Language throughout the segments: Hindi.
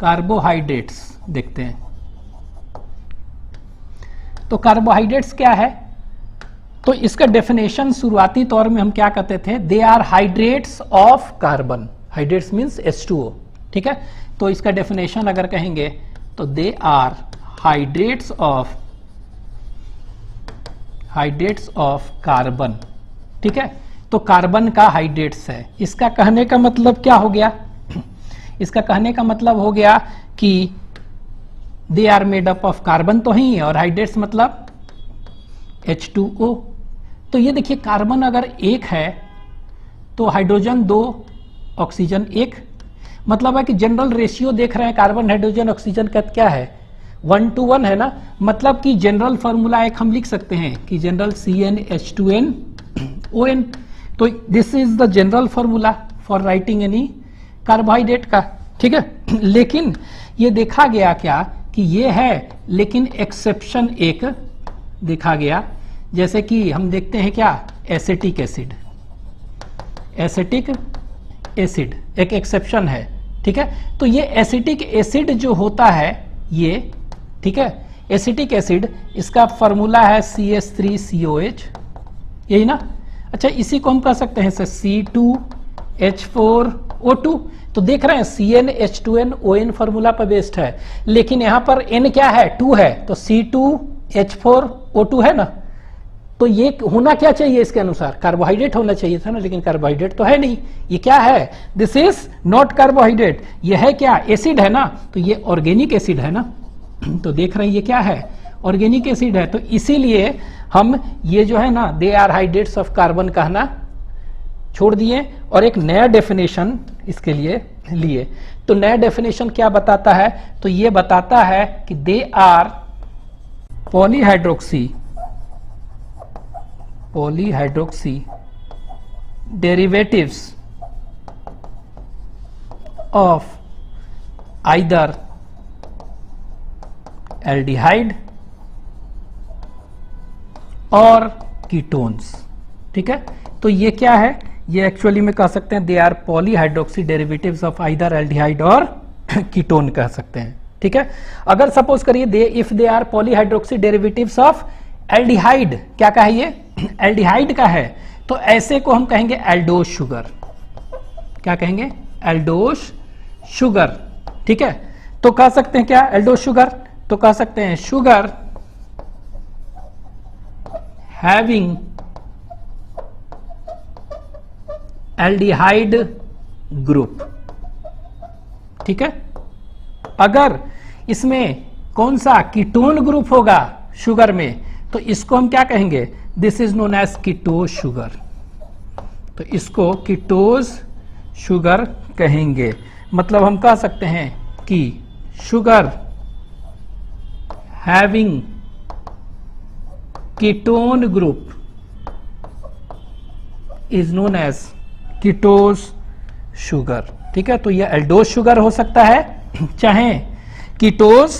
कार्बोहाइड्रेट्स देखते हैं। तो कार्बोहाइड्रेट्स क्या है, तो इसका डेफिनेशन शुरुआती तौर में हम क्या कहते थे, they are hydrates of carbon. Hydrates means H2O, ठीक है। तो इसका डेफिनेशन अगर कहेंगे तो they are hydrates of carbon, ठीक है। तो कार्बन का हाइड्रेट्स है। इसका कहने का मतलब क्या हो गया, इसका कहने का मतलब हो गया कि they are made up of carbon तो ही है, और हाइड्रेट्स मतलब H2O। तो ये देखिए कार्बन अगर एक है तो हाइड्रोजन 2, ऑक्सीजन 1, मतलब है कि जनरल रेशियो देख रहे हैं कार्बन हाइड्रोजन ऑक्सीजन का क्या है, 1:1 है ना। मतलब कि जनरल फॉर्मूला एक हम लिख सकते हैं कि जनरल CnH2nOn। तो this is the general formula for writing any carbohydrate का, ठीक है। लेकिन ये देखा गया क्या कि ये है, लेकिन एक्सेप्शन एक देखा गया, जैसे कि हम देखते हैं क्या, एसिटिक एसिड। एसिटिक एसिड एक एक्सेप्शन है, ठीक है। तो ये एसिटिक एसिड जो होता है ये, ठीक है, एसिटिक एसिड, इसका फॉर्मूला है CH3COH, यही ना। अच्छा, इसी को हम कह सकते हैं C2H4O2। तो देख रहे हैं CnH2nOn फॉर्मूला पर बेस्ड है, लेकिन यहां पर N क्या है, 2 है, तो C2H4O2 है ना। तो ये होना क्या चाहिए इसके अनुसार, कार्बोहाइड्रेट होना चाहिए था ना, लेकिन कार्बोहाइड्रेट तो है नहीं। ये क्या है, दिस इज नॉट कार्बोहाइड्रेट, ये है क्या, एसिड है ना। तो ये ऑर्गेनिक एसिड है ना। तो देख रहे हैं ये क्या है, ऑर्गेनिक एसिड है। तो इसीलिए हम ये जो है ना, they are hydrates of carbon कहना छोड़ दिए और एक नया डेफिनेशन इसके लिए लिए। तो नया डेफिनेशन क्या बताता है, तो ये बताता है कि they are polyhydroxy derivatives of either aldehyde और कीटोन्स, ठीक है। तो ये क्या है, ये एक्चुअली में कह सकते हैं they are polyhydroxy derivatives of either aldehyde और कीटोन कह सकते हैं, ठीक है। अगर सपोज करिए they, if they are polyhydroxy derivatives of aldehyde, क्या कहा ये, एल्डिहाइड का है, तो ऐसे को हम कहेंगे एल्डोज शुगर। क्या कहेंगे, एल्डोज शुगर, ठीक है। तो कह सकते हैं क्या, एल्डोज शुगर, तो कह सकते हैं शुगर हैविंग एल्डिहाइड ग्रुप, ठीक है। अगर इसमें कौन सा कीटोन ग्रुप होगा शुगर में, तो इसको हम क्या कहेंगे, this is known as ketose sugar. तो इसको कीटोज शुगर कहेंगे। मतलब हम कह सकते हैं कि sugar having ketone group is known as ketose sugar, ठीक है। तो यह एल्डोज शुगर हो सकता है, चाहे कीटोज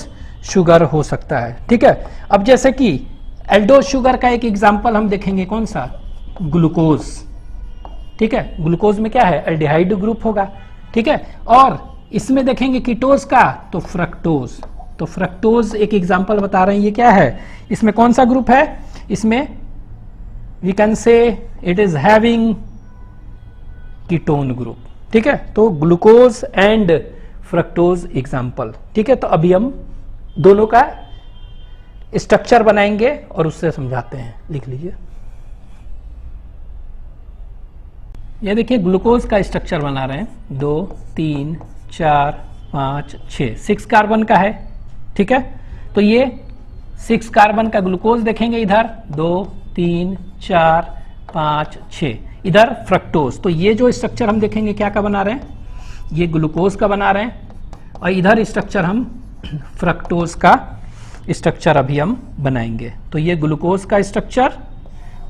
शुगर हो सकता है, ठीक है। अब जैसे कि एल्डोज शुगर का एक एग्जांपल हम देखेंगे, कौन सा, ग्लूकोज, ठीक है। ग्लूकोज में क्या है, एल्डिहाइड ग्रुप होगा, ठीक है। और इसमें देखेंगे कीटोज का, तो फ्रक्टोज। तो फ्रक्टोज एक एग्जांपल बता रहे हैं, ये क्या है, इसमें कौन सा ग्रुप है, इसमें we can say it is having ketone group, ठीक है। तो ग्लूकोज एंड फ्रक्टोज एग्जांपल, ठीक है। तो अभी हम दोनों का स्ट्रक्चर बनाएंगे और उससे समझाते हैं, लिख लीजिए। ये देखिए ग्लूकोज का स्ट्रक्चर बना रहे हैं, 2 3 4 5 6, 6 कार्बन का है, ठीक है। तो ये 6 कार्बन का ग्लूकोज देखेंगे, इधर 2 3 4 5 6, इधर फ्रक्टोज। तो ये जो स्ट्रक्चर हम देखेंगे क्या का बना रहे हैं, ये ग्लूकोज का बना रहे हैं, और इधर स्ट्रक्चर हम फ्रक्टोज का स्ट्रक्चर अभी हम बनाएंगे। तो ये ग्लूकोज का स्ट्रक्चर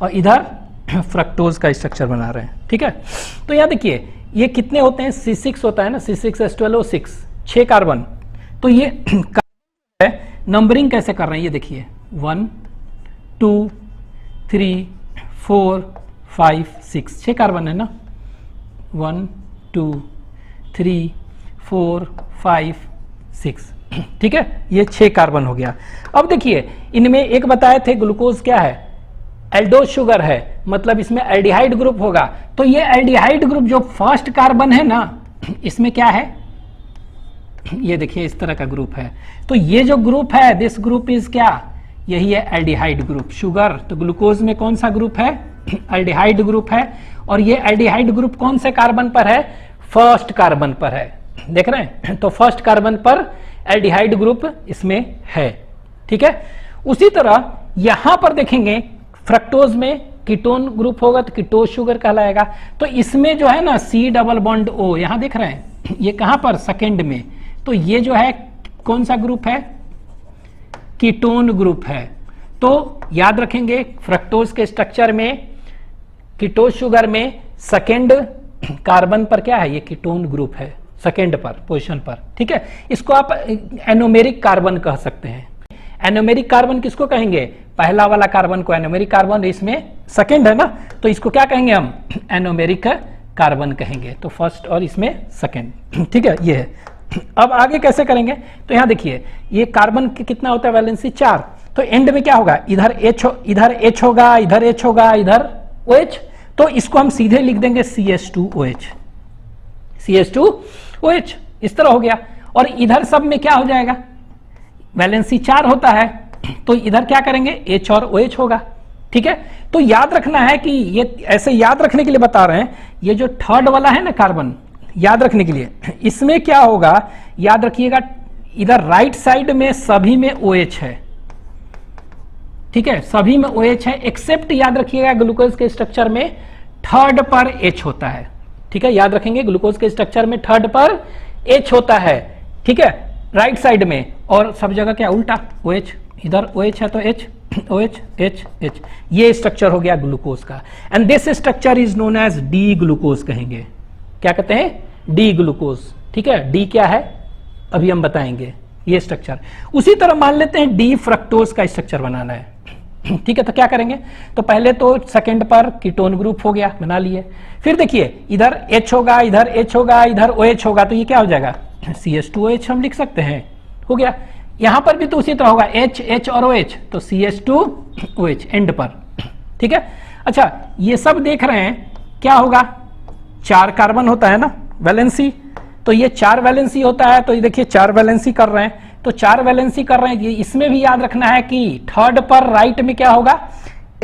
और इधर फ्रक्टोज का स्ट्रक्चर बना रहे हैं, ठीक है। तो यहाँ देखिए ये कितने होते हैं, C6 होता है ना, C6H12O6, 6 कार्बन। तो ये नंबरिंग कैसे कर रहे हैं, ये देखिए 1 2 3 4 5 6, 6 कार्बन है ना, 1 2 3 4 5 6, ठीक है, ये 6 कार्बन हो गया। अब देखिए इनमें एक बताए थे ग्लूकोज क्या है, एल्डोज शुगर है, मतलब इसमें एल्डिहाइड ग्रुप होगा। तो ये एल्डिहाइड ग्रुप जो फर्स्ट कार्बन है ना, इसमें क्या है, ये देखिए इस तरह का ग्रुप है। तो ये जो ग्रुप है, दिस ग्रुप इज क्या, यही है एल्डिहाइड ग्रुप। शुगर तो ग्लूकोज में कौन सा ग्रुप है, एल्डिहाइड ग्रुप है। और ये एल्डिहाइड ग्रुप कौन से कार्बन पर है, फर्स्ट कार्बन पर है, देख रहे हैं। तो फर्स्ट कार्बन पर एल्डिहाइड ग्रुप इसमें है, ठीक है। उसी तरह यहां पर देखेंगे फ्रक्टोज में कीटोन ग्रुप होगा तो कीटोज शुगर कहलाएगा। तो इसमें जो है ना C डबल बॉन्ड O, यहां देख रहे हैं, ये कहां पर, सेकेंड में। तो ये जो है कौन सा ग्रुप है, कीटोन ग्रुप है। तो याद रखेंगे फ्रक्टोज के स्ट्रक्चर में, कीटोज शुगर में सेकेंड कार्बन पर क्या है, ये कीटोन ग्रुप है, सेकेंड पर पोजीशन पर, ठीक है। इसको आप एनोमेरिक कार्बन कह सकते हैं। एनोमेरिक कार्बन किसको कहेंगे, पहला वाला कार्बन को एनोमेरिक कार्बन, इसमें सेकेंड है ना, तो इसको क्या कहेंगे हम, एनोमेरिक कार्बन कहेंगे। तो फर्स्ट और इसमें सेकेंड, ठीक है, ये है। अब आगे कैसे करेंगे, तो यहां देखिए ये कार्बन कितना होता है, वैलेंसी 4। तो एंड में क्या होगा, इधर H होगा, इधर H होगा, इधर OH। तो इसको हम सीधे लिख देंगे CH2OH, CH2OH इस तरह हो गया। और इधर सब में क्या हो जाएगा, वैलेंसी 4 होता है, तो इधर क्या करेंगे, H और OH होगा, ठीक है। तो याद रखना है कि ये ऐसे याद रखने के लिए बता रहे हैं, ये जो थर्ड वाला है ना कार्बन, याद रखने के लिए, इसमें क्या होगा, याद रखिएगा, इधर राइट साइड में सभी में OH है, ठीक है, सभी में OH है, एक्सेप्ट याद रखिएगा ग्लूकोज के स्ट्रक्चर में थर्ड पर H होता है, ठीक है। याद रखेंगे ग्लूकोज के स्ट्रक्चर में थर्ड पर H होता है, ठीक है, राइट साइड में। और सब जगह क्या उल्टा, OH, इधर OH है तो H, OH, H, H, ये स्ट्रक्चर हो गया ग्लूकोज का। And this structure is known as D glucose कहेंगे, क्या कहते हैं, डी ग्लूकोज, ठीक है। डी क्या है अभी हम बताएंगे, ये स्ट्रक्चर। उसी तरह मान लेते हैं डी फ्रक्टोज का स्ट्रक्चर बनाना है, ठीक है। तो क्या करेंगे, तो पहले तो सेकंड पर कीटोन ग्रुप हो गया, बना लिए। फिर देखिए इधर H होगा, इधर H होगा, इधर OH होगा, तो ये क्या हो जाएगा, CH2OH हम लिख सकते हैं, हो गया। यहां पर भी तो उसी तरह होगा, H, H और OH, तो CH2OH एंड पर, ठीक है। अच्छा ये सब देख रहे हैं, क्या होगा, 4 कार्बन होता है ना वैलेंसी, तो ये 4 वैलेंसी होता है। तो ये देखिए 4 वैलेंसी कर रहे हैं, तो 4 वैलेंसी कर रहे हैं, इसमें भी याद रखना है कि थर्ड पर राइट में क्या होगा,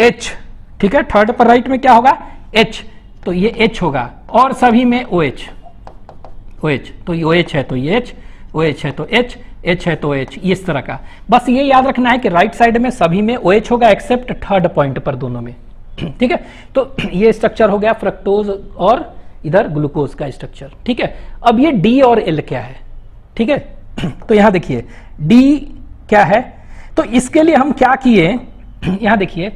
H, ठीक है, थर्ड पर राइट में क्या होगा, H, तो ये H होगा। और सभी में OH, तो ये OH है तो ये H, OH है तो H, H है तो H, इस तरह का। बस ये याद रखना है कि राइट साइड में सभी में OH होगा एक्सेप्ट थर्ड पॉइंट पर दोनों में, ठीक है। तो ये स्ट्रक्चर हो गया फ्रक्टोज और इधर ग्लूकोज का स्ट्रक्चर, ठीक है। अब ये D और L क्या है, ठीक है। तो यहां देखिए D क्या है, तो इसके लिए हम क्या किए, यहां देखिए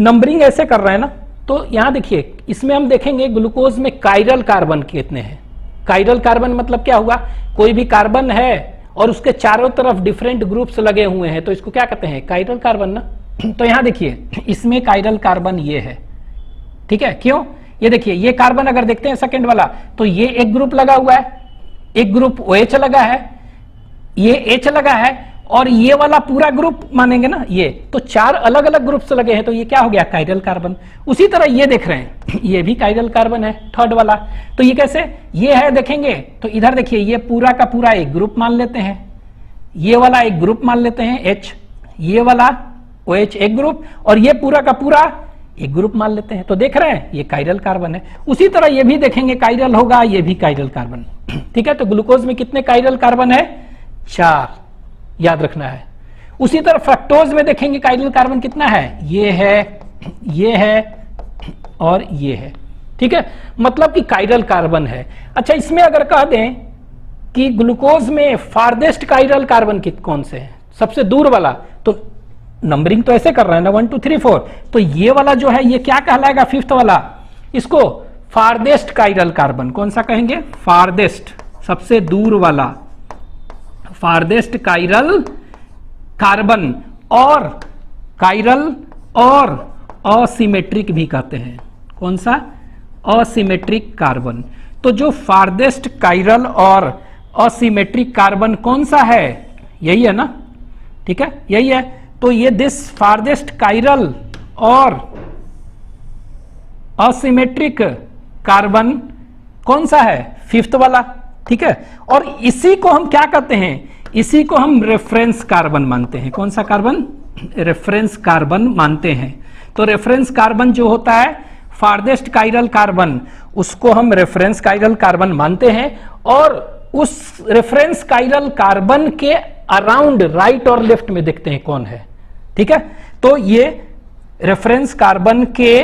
नंबरिंग ऐसे कर रहे हैं ना, तो यहां देखिए इसमें हम देखेंगे ग्लूकोज में कायरल कार्बन कितने हैं। कायरल कार्बन मतलब क्या हुआ, कोई भी कार्बन है और उसके चारों तरफ डिफरेंट ग्रुप्स लगे हुए हैं, तो इसको क्या कहते हैं, कायरल कार्बन ना। तो यहां देखिए इसमें कायरल कार्बन ये है, ठीक है। क्यों, ये देखिए ये कार्बन अगर देखते हैं सेकंड वाला, तो ये एक ग्रुप लगा हुआ है, एक ग्रुप OH लगा है, ये H लगा है, और ये वाला पूरा ग्रुप मानेंगे ना ये, तो 4 अलग अलग ग्रुप से लगे हैं, तो ये क्या हो गया, कायरल कार्बन। उसी तरह ये देख रहे हैं, ये भी कायरल कार्बन है थर्ड वाला, तो ये कैसे, ये है देखेंगे, तो इधर देखिए ये पूरा का पूरा एक ग्रुप मान लेते हैं, ये वाला एक ग्रुप मान लेते हैं H, ये वाला OH एक ग्रुप, और ये पूरा का पूरा एक ग्रुप मान लेते हैं, तो देख रहे हैं ये कायरल कार्बन है। उसी तरह ये भी देखेंगे कायरल होगा, ये भी कायरल कार्बन, ठीक है। तो ग्लूकोज में कितने कायरल कार्बन है, 4, याद रखना है। उसी तरह फ्रक्टोज में देखेंगे कायरल कार्बन कितना है, ये है और ये है, ठीक है, मतलब कि कायरल कार्बन है। अच्छा इसमें अगर कह दें कि ग्लूकोज में फारदेस्ट कायरल कार्बन कौन से है, सबसे दूर वाला, तो नंबरिंग तो ऐसे कर रहे हैं ना 1 2 3 4, तो ये वाला जो है ये क्या कहलाएगा, 5th वाला, इसको फारदेस्ट कायरल कार्बन, कौन सा कहेंगे, फारदेस्ट, सबसे दूर वाला, फारदेस्ट कायरल कार्बन। और कायरल और असिमेट्रिक भी कहते हैं, कौन सा, असिमेट्रिक कार्बन। तो जो फारदेस्ट कायरल और असिमेट्रिक कार्बन कौन सा है, यही है ना, ठीक है, यही है। तो ये दिस फारदेस्ट काइरल और असिमेट्रिक कार्बन कौन सा है, फिफ्थ वाला, ठीक है। और इसी को हम क्या कहते हैं, इसी को हम रेफरेंस कार्बन मानते हैं। कौन सा कार्बन, रेफरेंस कार्बन मानते हैं। तो रेफरेंस कार्बन जो होता है फारदेस्ट काइरल कार्बन, उसको हम रेफरेंस काइरल कार्बन मानते हैं। और उस रेफरेंस काइरल कार्बन के अराउंड राइट और लेफ्ट में देखते हैं कौन है, ठीक है। तो ये रेफरेंस कार्बन के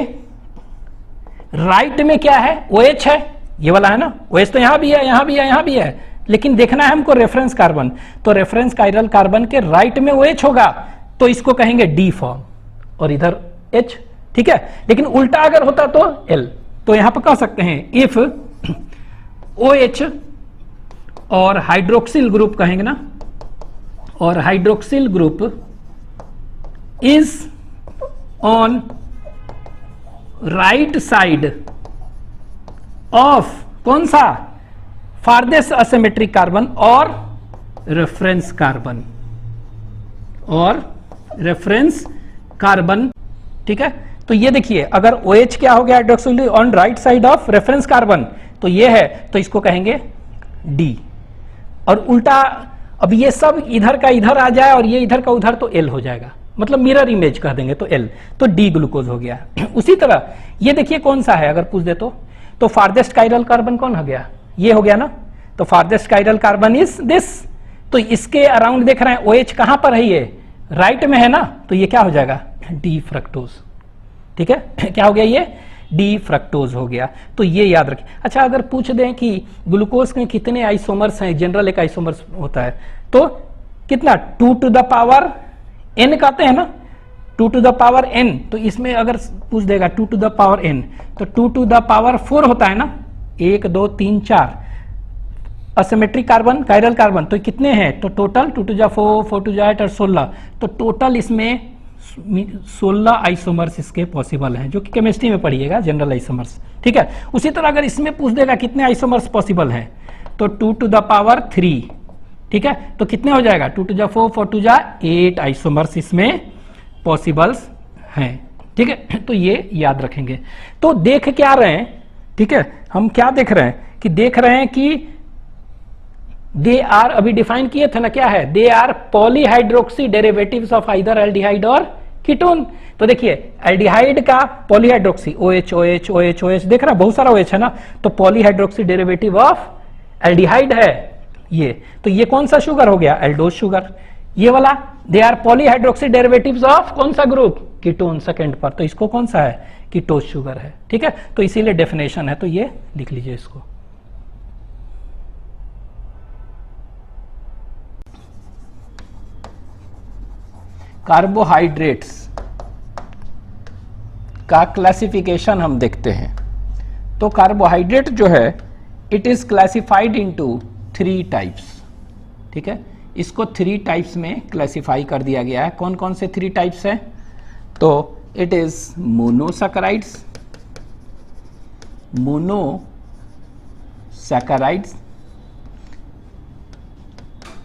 राइट में क्या है, OH है, ये वाला है ना, OH तो यहां भी है, यहां भी है, यहां भी है, लेकिन देखना है हमको रेफरेंस कार्बन। तो रेफरेंस काइरल कार्बन के राइट में OH होगा, तो इसको कहेंगे D फॉर्म, और इधर H, ठीक है। लेकिन उल्टा अगर होता तो L। तो यहां पर कह सकते हैं इफ OH और हाइड्रोक्सिल ग्रुप कहेंगे ना, और hydroxyl group is on right side of कौन सा, फारदेस्ट असिमेट्रिक कार्बन और रेफरेंस कार्बन, और रेफरेंस कार्बन, ठीक है। तो ये देखिए अगर OH क्या हो गया, hydroxyl on right side of reference carbon, तो ये है, तो इसको कहेंगे D। और उल्टा अब ये सब इधर का इधर आ जाए और ये इधर का उधर, तो L हो जाएगा, मतलब मिरर इमेज कह देंगे, तो L, तो D ग्लूकोज हो गया। उसी तरह ये देखिए कौन सा है, अगर पूछ दे तो फारदेस्ट काइरल कार्बन कौन हो गया, ये हो गया ना। तो farthest chiral carbon is this. तो इसके अराउंड देख रहे हैं OH कहां पर है, ये राइट में है ना, तो ये क्या हो जाएगा, D फ्रक्टोज, ठीक है। क्या हो गया, ये D फ्रक्टोज हो गया। तो ये याद रखें। अच्छा अगर पूछ दें कि ग्लूकोज में कितने आइसोमर्स हैं, जनरल एक आइसोमर्स होता है, तो कितना, 2 to the power n कहते हैं ना, 2 to the power n। तो इसमें अगर पूछ देगा 2 to the power n, तो 2 to the power 4 होता है ना, 1 2 3 4 असिमेट्रिक कार्बन, काइरल कार्बन, तो कितने हैं, तो total 2 to the 4, 4 to the 8 और 16, तो टोटल इसमें 16 आइसोमर्स इसके पॉसिबल हैं, जो कि केमिस्ट्री में पढ़िएगा, जनरल आइसोमर्स, ठीक है। उसी तरह अगर इसमें पूछ देगा कितने आइसोमर्स पॉसिबल हैं, तो 2 to the power 3, ठीक है। तो कितने हो जाएगा, 2 to the 4, 4 to the 8 isomers इसमें पॉसिबल्स हैं, ठीक है। तो ये याद रखेंगे। तो देख क्या रहे हैं, ठीक है, हम क्या देख रहे हैं कि देख रहे हैं कि दे आर, अभी डिफाइन किए थे ना, क्या है, they are polyhydroxy derivatives of either aldehyde और कीटोन। तो देखिए एल्डिहाइड का polyhydroxy, OH OH OH OH, देख रहा है बहुत सारा OH है ना, तो पॉलीहाइड्रोक्सी डेरिवेटिव ऑफ एल्डिहाइड है ये। तो ये कौन सा शुगर हो गया, एल्डोज शुगर। ये वाला they are polyhydroxy derivatives of कौन सा ग्रुप, कीटोन, सेकंड पर, तो इसको कौन सा है, कीटोज शुगर है, ठीक है। तो इसीलिए डेफिनेशन है, तो ये लिख लीजिए इसको। कार्बोहाइड्रेट्स का क्लासिफिकेशन हम देखते हैं। तो कार्बोहाइड्रेट जो है it is classified into 3 types, ठीक है। इसको 3 टाइप्स में क्लासिफाई कर दिया गया है। कौन कौन से 3 टाइप्स हैं, तो it is monosaccharides,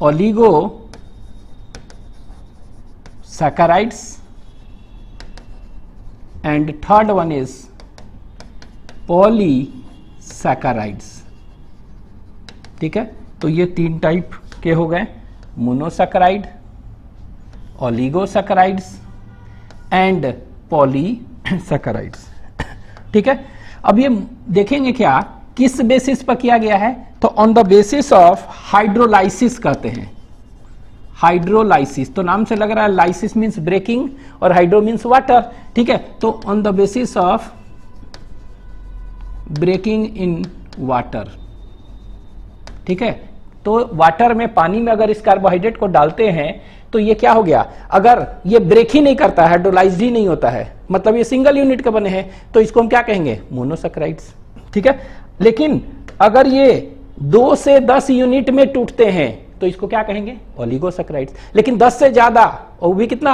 oligosaccharides, and third one is polysaccharides, ठीक है। तो ये 3 टाइप के हो गए, मोनोसैकेराइड, ओलिगोसैकेराइड्स एंड पॉलीसैकेराइड्स, ठीक है। अब ये देखेंगे क्या किस बेसिस पर किया गया है, तो on the basis of hydrolysis कहते हैं। हाइड्रोलाइसिस, तो नाम से लग रहा है लाइसिस मींस ब्रेकिंग और हाइड्रो मींस वाटर, ठीक है। तो on the basis of breaking in water, ठीक है। तो वाटर में, पानी में अगर इस कार्बोहाइड्रेट को डालते हैं तो ये क्या हो गया, अगर ये ब्रेक ही नहीं करता है, हाइड्रोलाइज्ड ही नहीं होता है, मतलब ये सिंगल यूनिट के बने हैं, तो इसको हम क्या कहेंगे, मोनोसैकेराइड्स, ठीक है। लेकिन अगर ये 2 से 10 यूनिट में टूटते हैं तो इसको क्या कहेंगे, ओलिगोसैकेराइड्स। लेकिन 10 से ज्यादा, और भी कितना,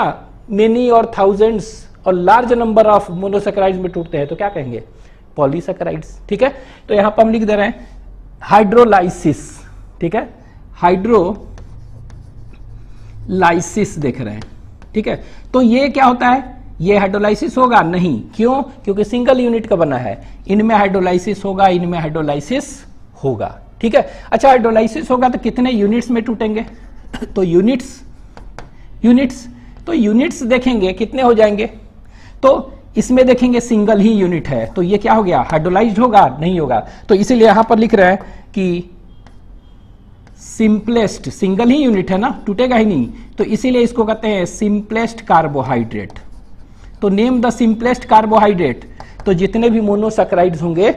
मेनी और थाउजेंड्स और लार्ज नंबर ऑफ मोनोसैकेराइड्स में टूटते हैं तो क्या कहेंगे, पॉलीसैकेराइड्स, ठीक है। तो यहां पर हम लिख दे रहे हैं हाइड्रोलाइसिस, ठीक है, हाइड्रोलाइसिस देख रहे हैं, ठीक है। तो ये क्या होता है, ये हाइड्रोलाइसिस होगा नहीं, क्यों, क्योंकि सिंगल यूनिट का बना है। इनमें हाइड्रोलाइसिस होगा, इनमें हाइड्रोलाइसिस होगा, ठीक है। अच्छा, हाइड्रोलाइसिस होगा तो कितने यूनिट्स में टूटेंगे, तो यूनिट्स तो यूनिट्स देखेंगे कितने हो जाएंगे, तो इसमें देखेंगे सिंगल ही यूनिट है, तो ये क्या हो गया, हाइड्रोलाइज्ड होगा, नहीं होगा। तो इसीलिए यहां पर लिख रहे हैं कि सिंपलेस्ट, सिंगल ही यूनिट है ना, टूटेगा ही नहीं, तो इसीलिए इसको कहते हैं सिंपलेस्ट कार्बोहाइड्रेट। तो नेम द सिंपलेस्ट कार्बोहाइड्रेट, तो जितने भी मोनोसैकेराइड्स होंगे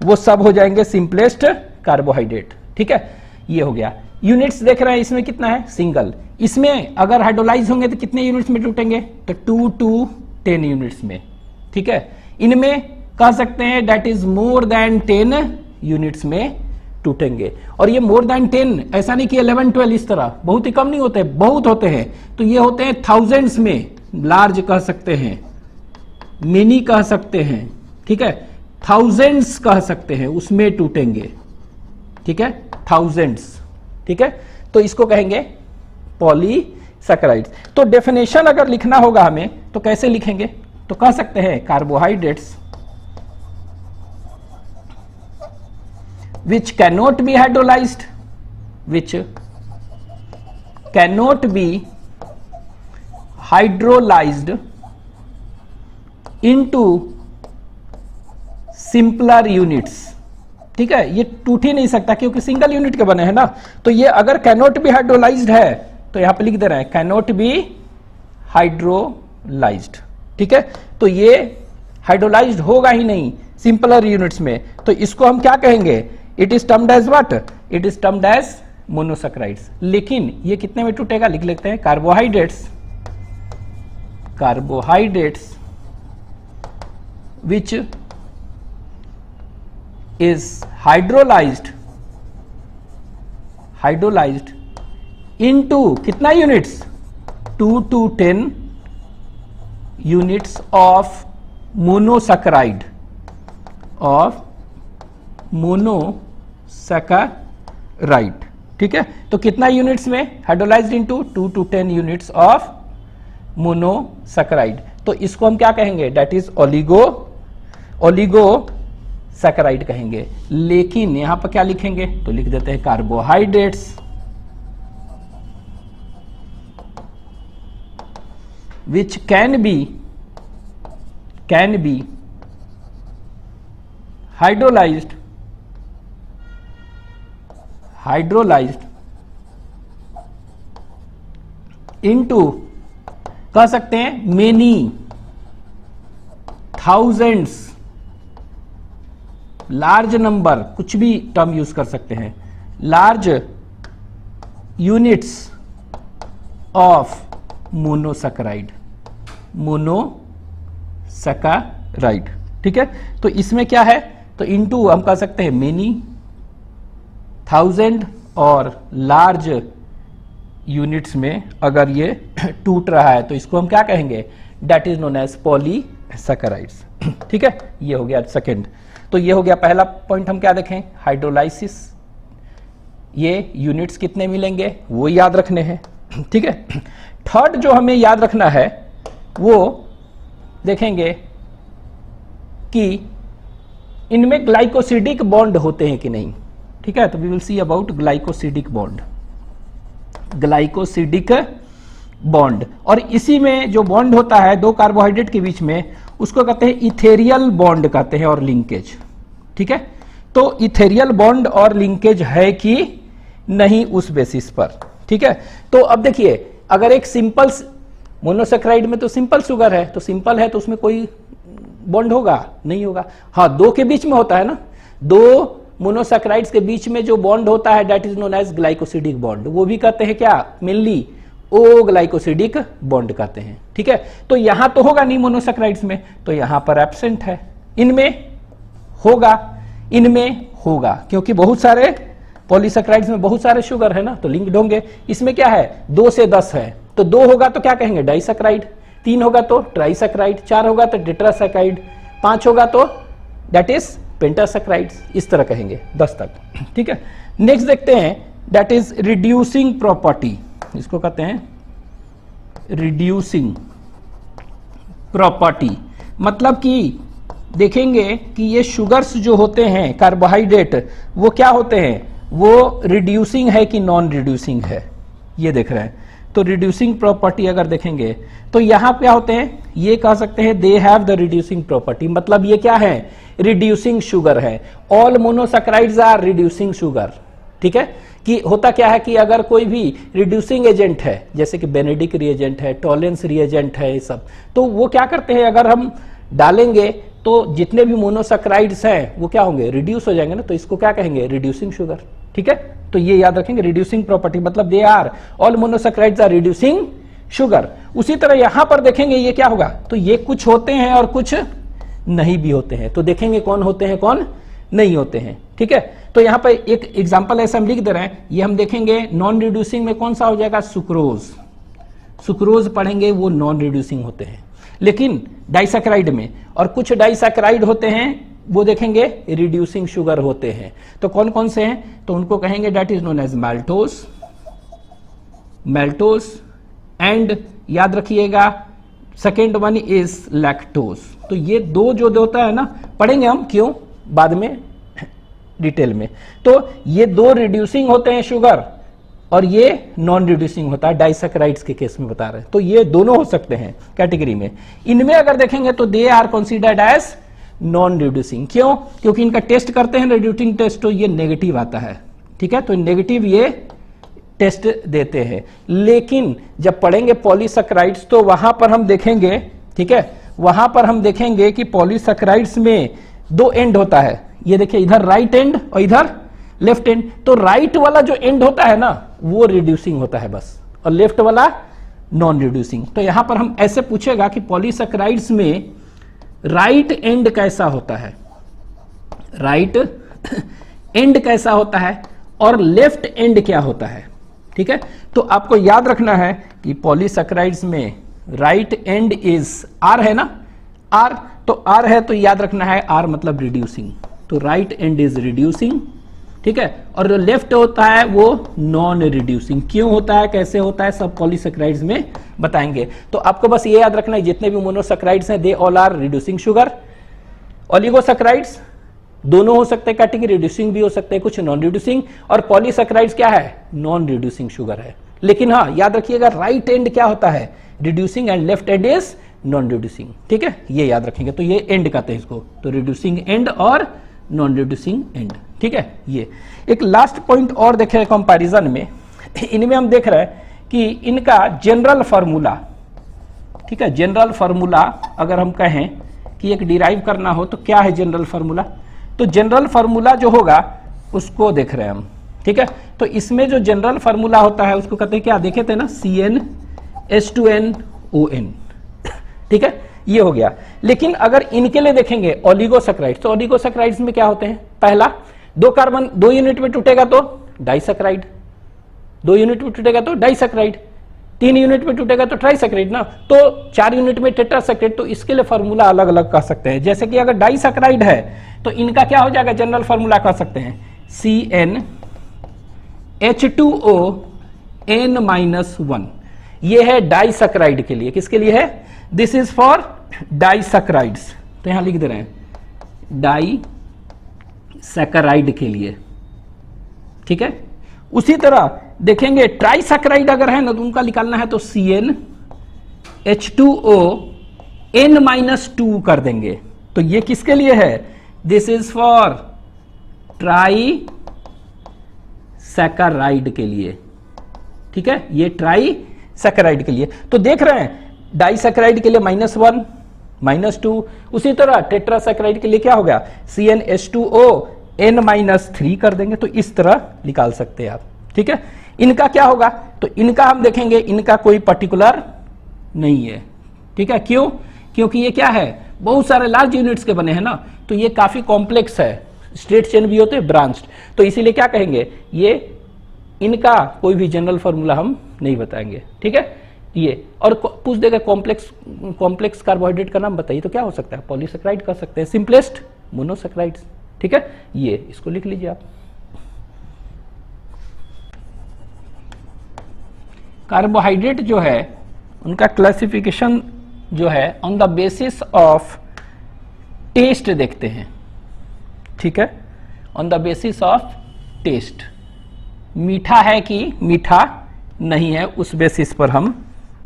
वो सब हो जाएंगे सिंपलेस्ट कार्बोहाइड्रेट, ठीक है। ये हो गया। यूनिट्स देख रहे हैं, इसमें कितना है, सिंगल। इसमें अगर हाइड्रोलाइज होंगे तो कितने यूनिट्स में टूटेंगे, तो 2 to 10 यूनिट्स में, ठीक है। इनमें कह सकते हैं that is more than 10 units में टूटेंगे। और ये मोर देन 10 ऐसा नहीं कि 11 12 इस तरह, बहुत ही कम नहीं होते, बहुत होते हैं। तो ये होते हैं थाउजेंड्स में, लार्ज कह सकते हैं, मेनी कह सकते हैं, ठीक है, थाउजेंड्स कह सकते हैं, उसमें टूटेंगे, ठीक है, थाउजेंड्स, ठीक है। तो इसको कहेंगे पॉलीसैकेराइड्स। तो डेफिनेशन अगर लिखना होगा हमें तो कैसे लिखेंगे, तो कह सकते हैं carbohydrates which cannot be hydrolyzed, which cannot be hydrolyzed into simpler units, ठीक है। ये टूट ही नहीं सकता क्योंकि सिंगल यूनिट के बने हैं ना। तो ये अगर कैनोट बी हाइड्रोलाइज्ड है तो यहां पे लिख दे रहे हैं कैनोट बी हाइड्रोलाइज्ड, ठीक है। तो ये हाइड्रोलाइज्ड होगा ही नहीं सिंपलर यूनिट्स में, तो इसको हम क्या कहेंगे, it is termed as what, it is termed as monosaccharides. लेकिन ये कितने में टूटेगा, लिख लेते हैं carbohydrates which is hydrolyzed into कितना units, 2 to 10 units of monosaccharide, ठीक है। तो कितना यूनिट्स में, hydrolyzed into 2 to 10 units of monosaccharide. तो इसको हम क्या कहेंगे, दैट इज ओलिगोसैकेराइड कहेंगे। लेकिन यहां पर क्या लिखेंगे, तो लिख देते हैं carbohydrates which can be hydrolyzed into, कह सकते हैं many thousands, लार्ज नंबर, कुछ भी टर्म यूज कर सकते हैं, लार्ज यूनिट्स ऑफ मोनोसैकेराइड, ठीक है। तो इसमें क्या है, तो इनटू हम कह सकते हैं मेनी, थाउजेंड और लार्ज यूनिट्स में अगर ये टूट रहा है तो इसको हम क्या कहेंगे, that is known as polysaccharides, ठीक है। ये हो गया सेकंड। तो ये हो गया पहला पॉइंट। हम क्या देखें, हाइड्रोलाइसिस, ये यूनिट्स कितने मिलेंगे वो याद रखने हैं, ठीक है। थर्ड जो हमें याद रखना है वो देखेंगे कि इनमें ग्लाइकोसिडिक बॉन्ड होते हैं कि नहीं, ठीक है। तो we will see about glycosidic bond. और इसी में जो बॉन्ड होता है दो कार्बोहाइड्रेट के बीच में, उसको कहते हैं इथेरियल बॉन्ड कहते हैं, और लिंकेज, ठीक है। तो इथेरियल बॉन्ड और लिंकेज है कि नहीं उस बेसिस पर, ठीक है। तो अब देखिए, अगर एक सिंपल मोनोसैकेराइड में तो सिंपल शुगर है, तो सिंपल है तो उसमें कोई बॉन्ड होगा, नहीं होगा। हाँ, दो के बीच में होता है ना, दो मोनोसैकेराइड्स के बीच में जो बॉन्ड होता है that is known as glycosidic bond, वो भी कहते हैं क्या, मेनली ओ ग्लाइकोसिडिक बॉन्ड कहते हैं, ठीक है। तो यहां तो होगा नहीं मोनोसैकेराइड्स में, तो यहां पर एब्सेंट है। इनमें होगा क्योंकि बहुत सारे पॉलीसैकेराइड्स में बहुत सारे शुगर है ना, तो लिंक्ड होंगे। इसमें क्या है, 2 से 10 है, तो 2 होगा तो क्या कहेंगे, डाइसैकेराइड, 3 होगा तो ट्राइसैकेराइड, 4 होगा तो टेट्रासैकेराइड, 5 होगा तो दैट इज पेंटासैकेराइड्स, इस तरह कहेंगे 10 तक, ठीक है। नेक्स्ट देखते हैं दैट इज रिड्यूसिंग प्रॉपर्टी, इसको कहते हैं रिड्यूसिंग प्रॉपर्टी। मतलब कि देखेंगे कि ये शुगर्स जो होते हैं कार्बोहाइड्रेट, वो क्या होते हैं, वो रिड्यूसिंग है कि नॉन रिड्यूसिंग है, ये देख रहे हैं। तो रिड्यूसिंग प्रॉपर्टी अगर देखेंगे तो यहां क्या होते हैं, ये कह सकते हैं they have the reducing property, मतलब ये क्या है, रिड्यूसिंग शुगर है। All monosaccharides are reducing sugar. ठीक है, कि होता क्या है कि अगर कोई भी रिड्यूसिंग एजेंट है, जैसे कि बेनेडिक रिएजेंट है, टॉलेंस रिएजेंट है, ये सब, तो वो क्या करते हैं, अगर हम डालेंगे तो जितने भी मोनोसैकेराइड्स हैं वो क्या होंगे, रिड्यूस हो जाएंगे ना, तो इसको क्या कहेंगे, रिड्यूसिंग शुगर। ठीक है, तो ये याद रखेंगे, रिड्यूसिंग प्रॉपर्टी मतलब they are, all monosaccharides are reducing sugar. उसी तरह यहां पर देखेंगे ये क्या होगा, तो ये कुछ होते हैं और कुछ नहीं भी होते हैं, तो देखेंगे कौन होते हैं कौन नहीं होते हैं। ठीक है, तो यहां पर एक एग्जांपल ऐसा हम लिख दे रहे हैं, ये हम देखेंगे नॉन रिड्यूसिंग में कौन सा हो जाएगा, सुक्रोज। सुक्रोज पढ़ेंगे वो नॉन रिड्यूसिंग होते हैं, लेकिन डाइसैकेराइड में, और कुछ डाइसैकेराइड होते हैं वो देखेंगे रिड्यूसिंग शुगर होते हैं। तो कौन कौन से हैं, तो उनको कहेंगे that is known as maltose, maltose, and याद रखिएगा सेकेंड वन इज लैक्टोस। तो ये दो जो होता है ना, पढ़ेंगे हम क्यों बाद में डिटेल में। तो ये दो रिड्यूसिंग होते हैं शुगर, और ये नॉन रिड्यूसिंग होता है, डाइसैकेराइड्स के केस में बता रहे हैं। तो ये दोनों हो सकते हैं कैटेगरी में। इनमें अगर देखेंगे तो they are considered as non reducing. क्यों, क्योंकि इनका टेस्ट करते हैं रिड्यूसिंग टेस्ट, तो ये नेगेटिव आता है। ठीक है, तो नेगेटिव ये टेस्ट देते हैं। लेकिन जब पढ़ेंगे पॉलीसैकेराइड्स तो वहां पर हम देखेंगे, ठीक है, वहां पर हम देखेंगे कि पॉलीसैकेराइड्स में दो एंड होता है, ये देखिए इधर राइट एंड और इधर लेफ्ट एंड। तो राइट वाला जो एंड होता है ना वो रिड्यूसिंग होता है बस, और लेफ्ट वाला नॉन रिड्यूसिंग। तो यहां पर हम ऐसे पूछेगा कि पॉलीसैकेराइड्स में राइट एंड कैसा होता है, राइट एंड कैसा होता है, और लेफ्ट एंड क्या होता है। ठीक है, तो आपको याद रखना है कि पॉलीसैकेराइड्स में राइट एंड इज आर है ना, आर, तो आर है तो याद रखना है आर मतलब रिड्यूसिंग, तो राइट एंड इज रिड्यूसिंग। ठीक है, और जो लेफ्ट होता है वो नॉन रिड्यूसिंग। क्यों होता है, कैसे होता है, सब पॉलीसैकेराइड्स में बताएंगे। तो आपको बस ये याद रखना है जितने भी मोनोसैकेराइड्स हैं they all are reducing sugar. Oligosaccharides दोनों हो सकते हैं कैटेगरी, रिड्यूसिंग भी हो सकते हैं, कुछ नॉन रिड्यूसिंग, और पॉलीसैकेराइड्स क्या है, नॉन रिड्यूसिंग शुगर है। लेकिन हाँ याद रखिएगा राइट एंड क्या होता है, reducing, and left and is non reducing. ठीक है, ये याद रखेंगे। तो ये एंड कहते हैं इसको, तो रिड्यूसिंग एंड और नॉन रिड्यूसिंग एंड। ठीक है, ये एक लास्ट पॉइंट और देखे कंपैरिजन में, इनमें हम देख रहे हैं कि इनका जनरल फार्मूला, ठीक है, जनरल फार्मूला अगर हम कहें कि एक डिराइव करना हो तो क्या है जनरल फार्मूला, तो जनरल फार्मूला जो होगा उसको देख रहे हैं हम। ठीक है, तो इसमें जो जनरल फार्मूला होता है उसको कहते हैं क्या, देखे थे ना, CnH2nOn। ठीक है, ये हो गया। लेकिन अगर इनके लिए देखेंगे ओलिगोसैकेराइड्स, तो ओलिगोसैकेराइड्स में क्या होते हैं, पहला दो कार्बन 2 यूनिट में टूटेगा तो डाइसैकेराइड, 2 यूनिट में टूटेगा तो डाइसैकेराइड, 3 यूनिट में टूटेगा तो ट्राइसैकेराइड ना, तो 4 यूनिट में टेट्रासैकेराइड। तो इसके लिए फार्मूला अलग अलग कह सकते हैं। जैसे कि अगर डाइसैकेराइड है तो इनका क्या हो जाएगा, जनरल फार्मूला कह सकते हैं CnH2ON-1। ये है डाइसैकेराइड के लिए, किसके लिए है, दिस इज फॉर डाइसैकेराइड्स, तो यहां लिख दे रहे हैं डाइसैकेराइड के लिए। ठीक है, उसी तरह देखेंगे ट्राइसैकेराइड अगर है ना तो उनका निकालना है तो CnH2ON-2 कर देंगे। तो ये किसके लिए है, दिस इज फॉर ट्राइसैकेराइड के लिए। ठीक है, ये ट्राइसैकेराइड के लिए। तो देख रहे हैं डाइसैकेराइड के लिए -1 -2, उसी तरह टेट्रासैकेराइड के लिए क्या हो गया, CnH2ON-3 कर देंगे। तो इस तरह निकाल सकते हैं आप। ठीक है, इनका क्या होगा, तो इनका हम देखेंगे इनका कोई पर्टिकुलर नहीं है। ठीक है, क्यों, क्योंकि ये क्या है, बहुत सारे लार्ज यूनिट्स के बने हैं ना, तो ये काफी कॉम्प्लेक्स है, स्ट्रेट चेन भी होते हैं, ब्रांच्ड, तो इसीलिए क्या कहेंगे, ये इनका कोई भी जनरल फार्मूला हम नहीं बताएंगे। ठीक है, ये और पूछ देगा कॉम्प्लेक्स कार्बोहाइड्रेट का नाम बताइए, तो क्या हो सकता है, पॉलीसैकेराइड कर सकते हैं, सिंपलेस्ट मोनोसैकेराइड्स। ठीक है, ये इसको लिख लीजिए आप। कार्बोहाइड्रेट जो है उनका क्लासिफिकेशन जो है on the basis of taste देखते हैं, ठीक है, on the basis of taste, मीठा है कि मीठा नहीं है, उस बेसिस पर हम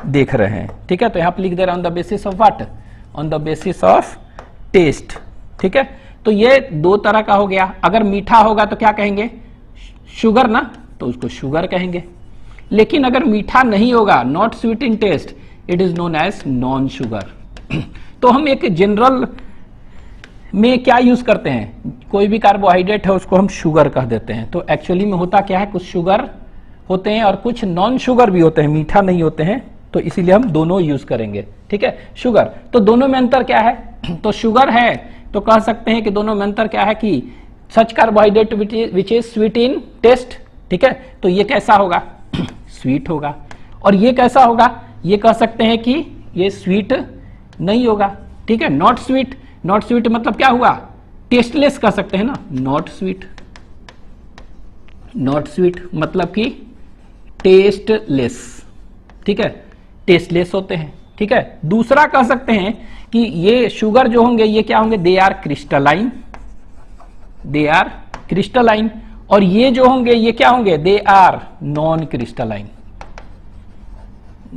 देख रहे हैं, ठीक है। तो यहां पर लिख दे रहा हूं on the basis of what, on the basis of taste, ठीक है। तो ये दो तरह का हो गया। अगर मीठा होगा तो क्या कहेंगे, शुगर ना, तो उसको शुगर कहेंगे। लेकिन अगर मीठा नहीं होगा, not sweet in taste, it is known as non sugar. तो हम एक जनरल में क्या यूज करते हैं, कोई भी कार्बोहाइड्रेट है उसको हम शुगर कह देते हैं। तो एक्चुअली में होता क्या है, कुछ शुगर होते हैं और कुछ नॉन शुगर भी होते हैं, मीठा नहीं होते हैं, तो इसीलिए हम दोनों यूज करेंगे, ठीक है। शुगर, तो दोनों में अंतर क्या है, तो शुगर है तो कह सकते हैं कि दोनों में अंतर क्या है कि such carbohydrate which is sweet in taste, ठीक है। तो ये कैसा होगा, स्वीट होगा, और ये कैसा होगा, ये कह सकते हैं कि ये स्वीट नहीं होगा, ठीक है। नॉट स्वीट, नॉट स्वीट मतलब क्या हुआ, टेस्टलेस कह सकते हैं ना, नॉट स्वीट, नॉट स्वीट मतलब कि टेस्टलेस, ठीक है, टेस्टलेस होते हैं, ठीक है। दूसरा कह सकते हैं कि ये शुगर जो होंगे ये क्या होंगे, they are crystalline, they are crystalline, और ये जो होंगे ये क्या होंगे, they are non crystalline,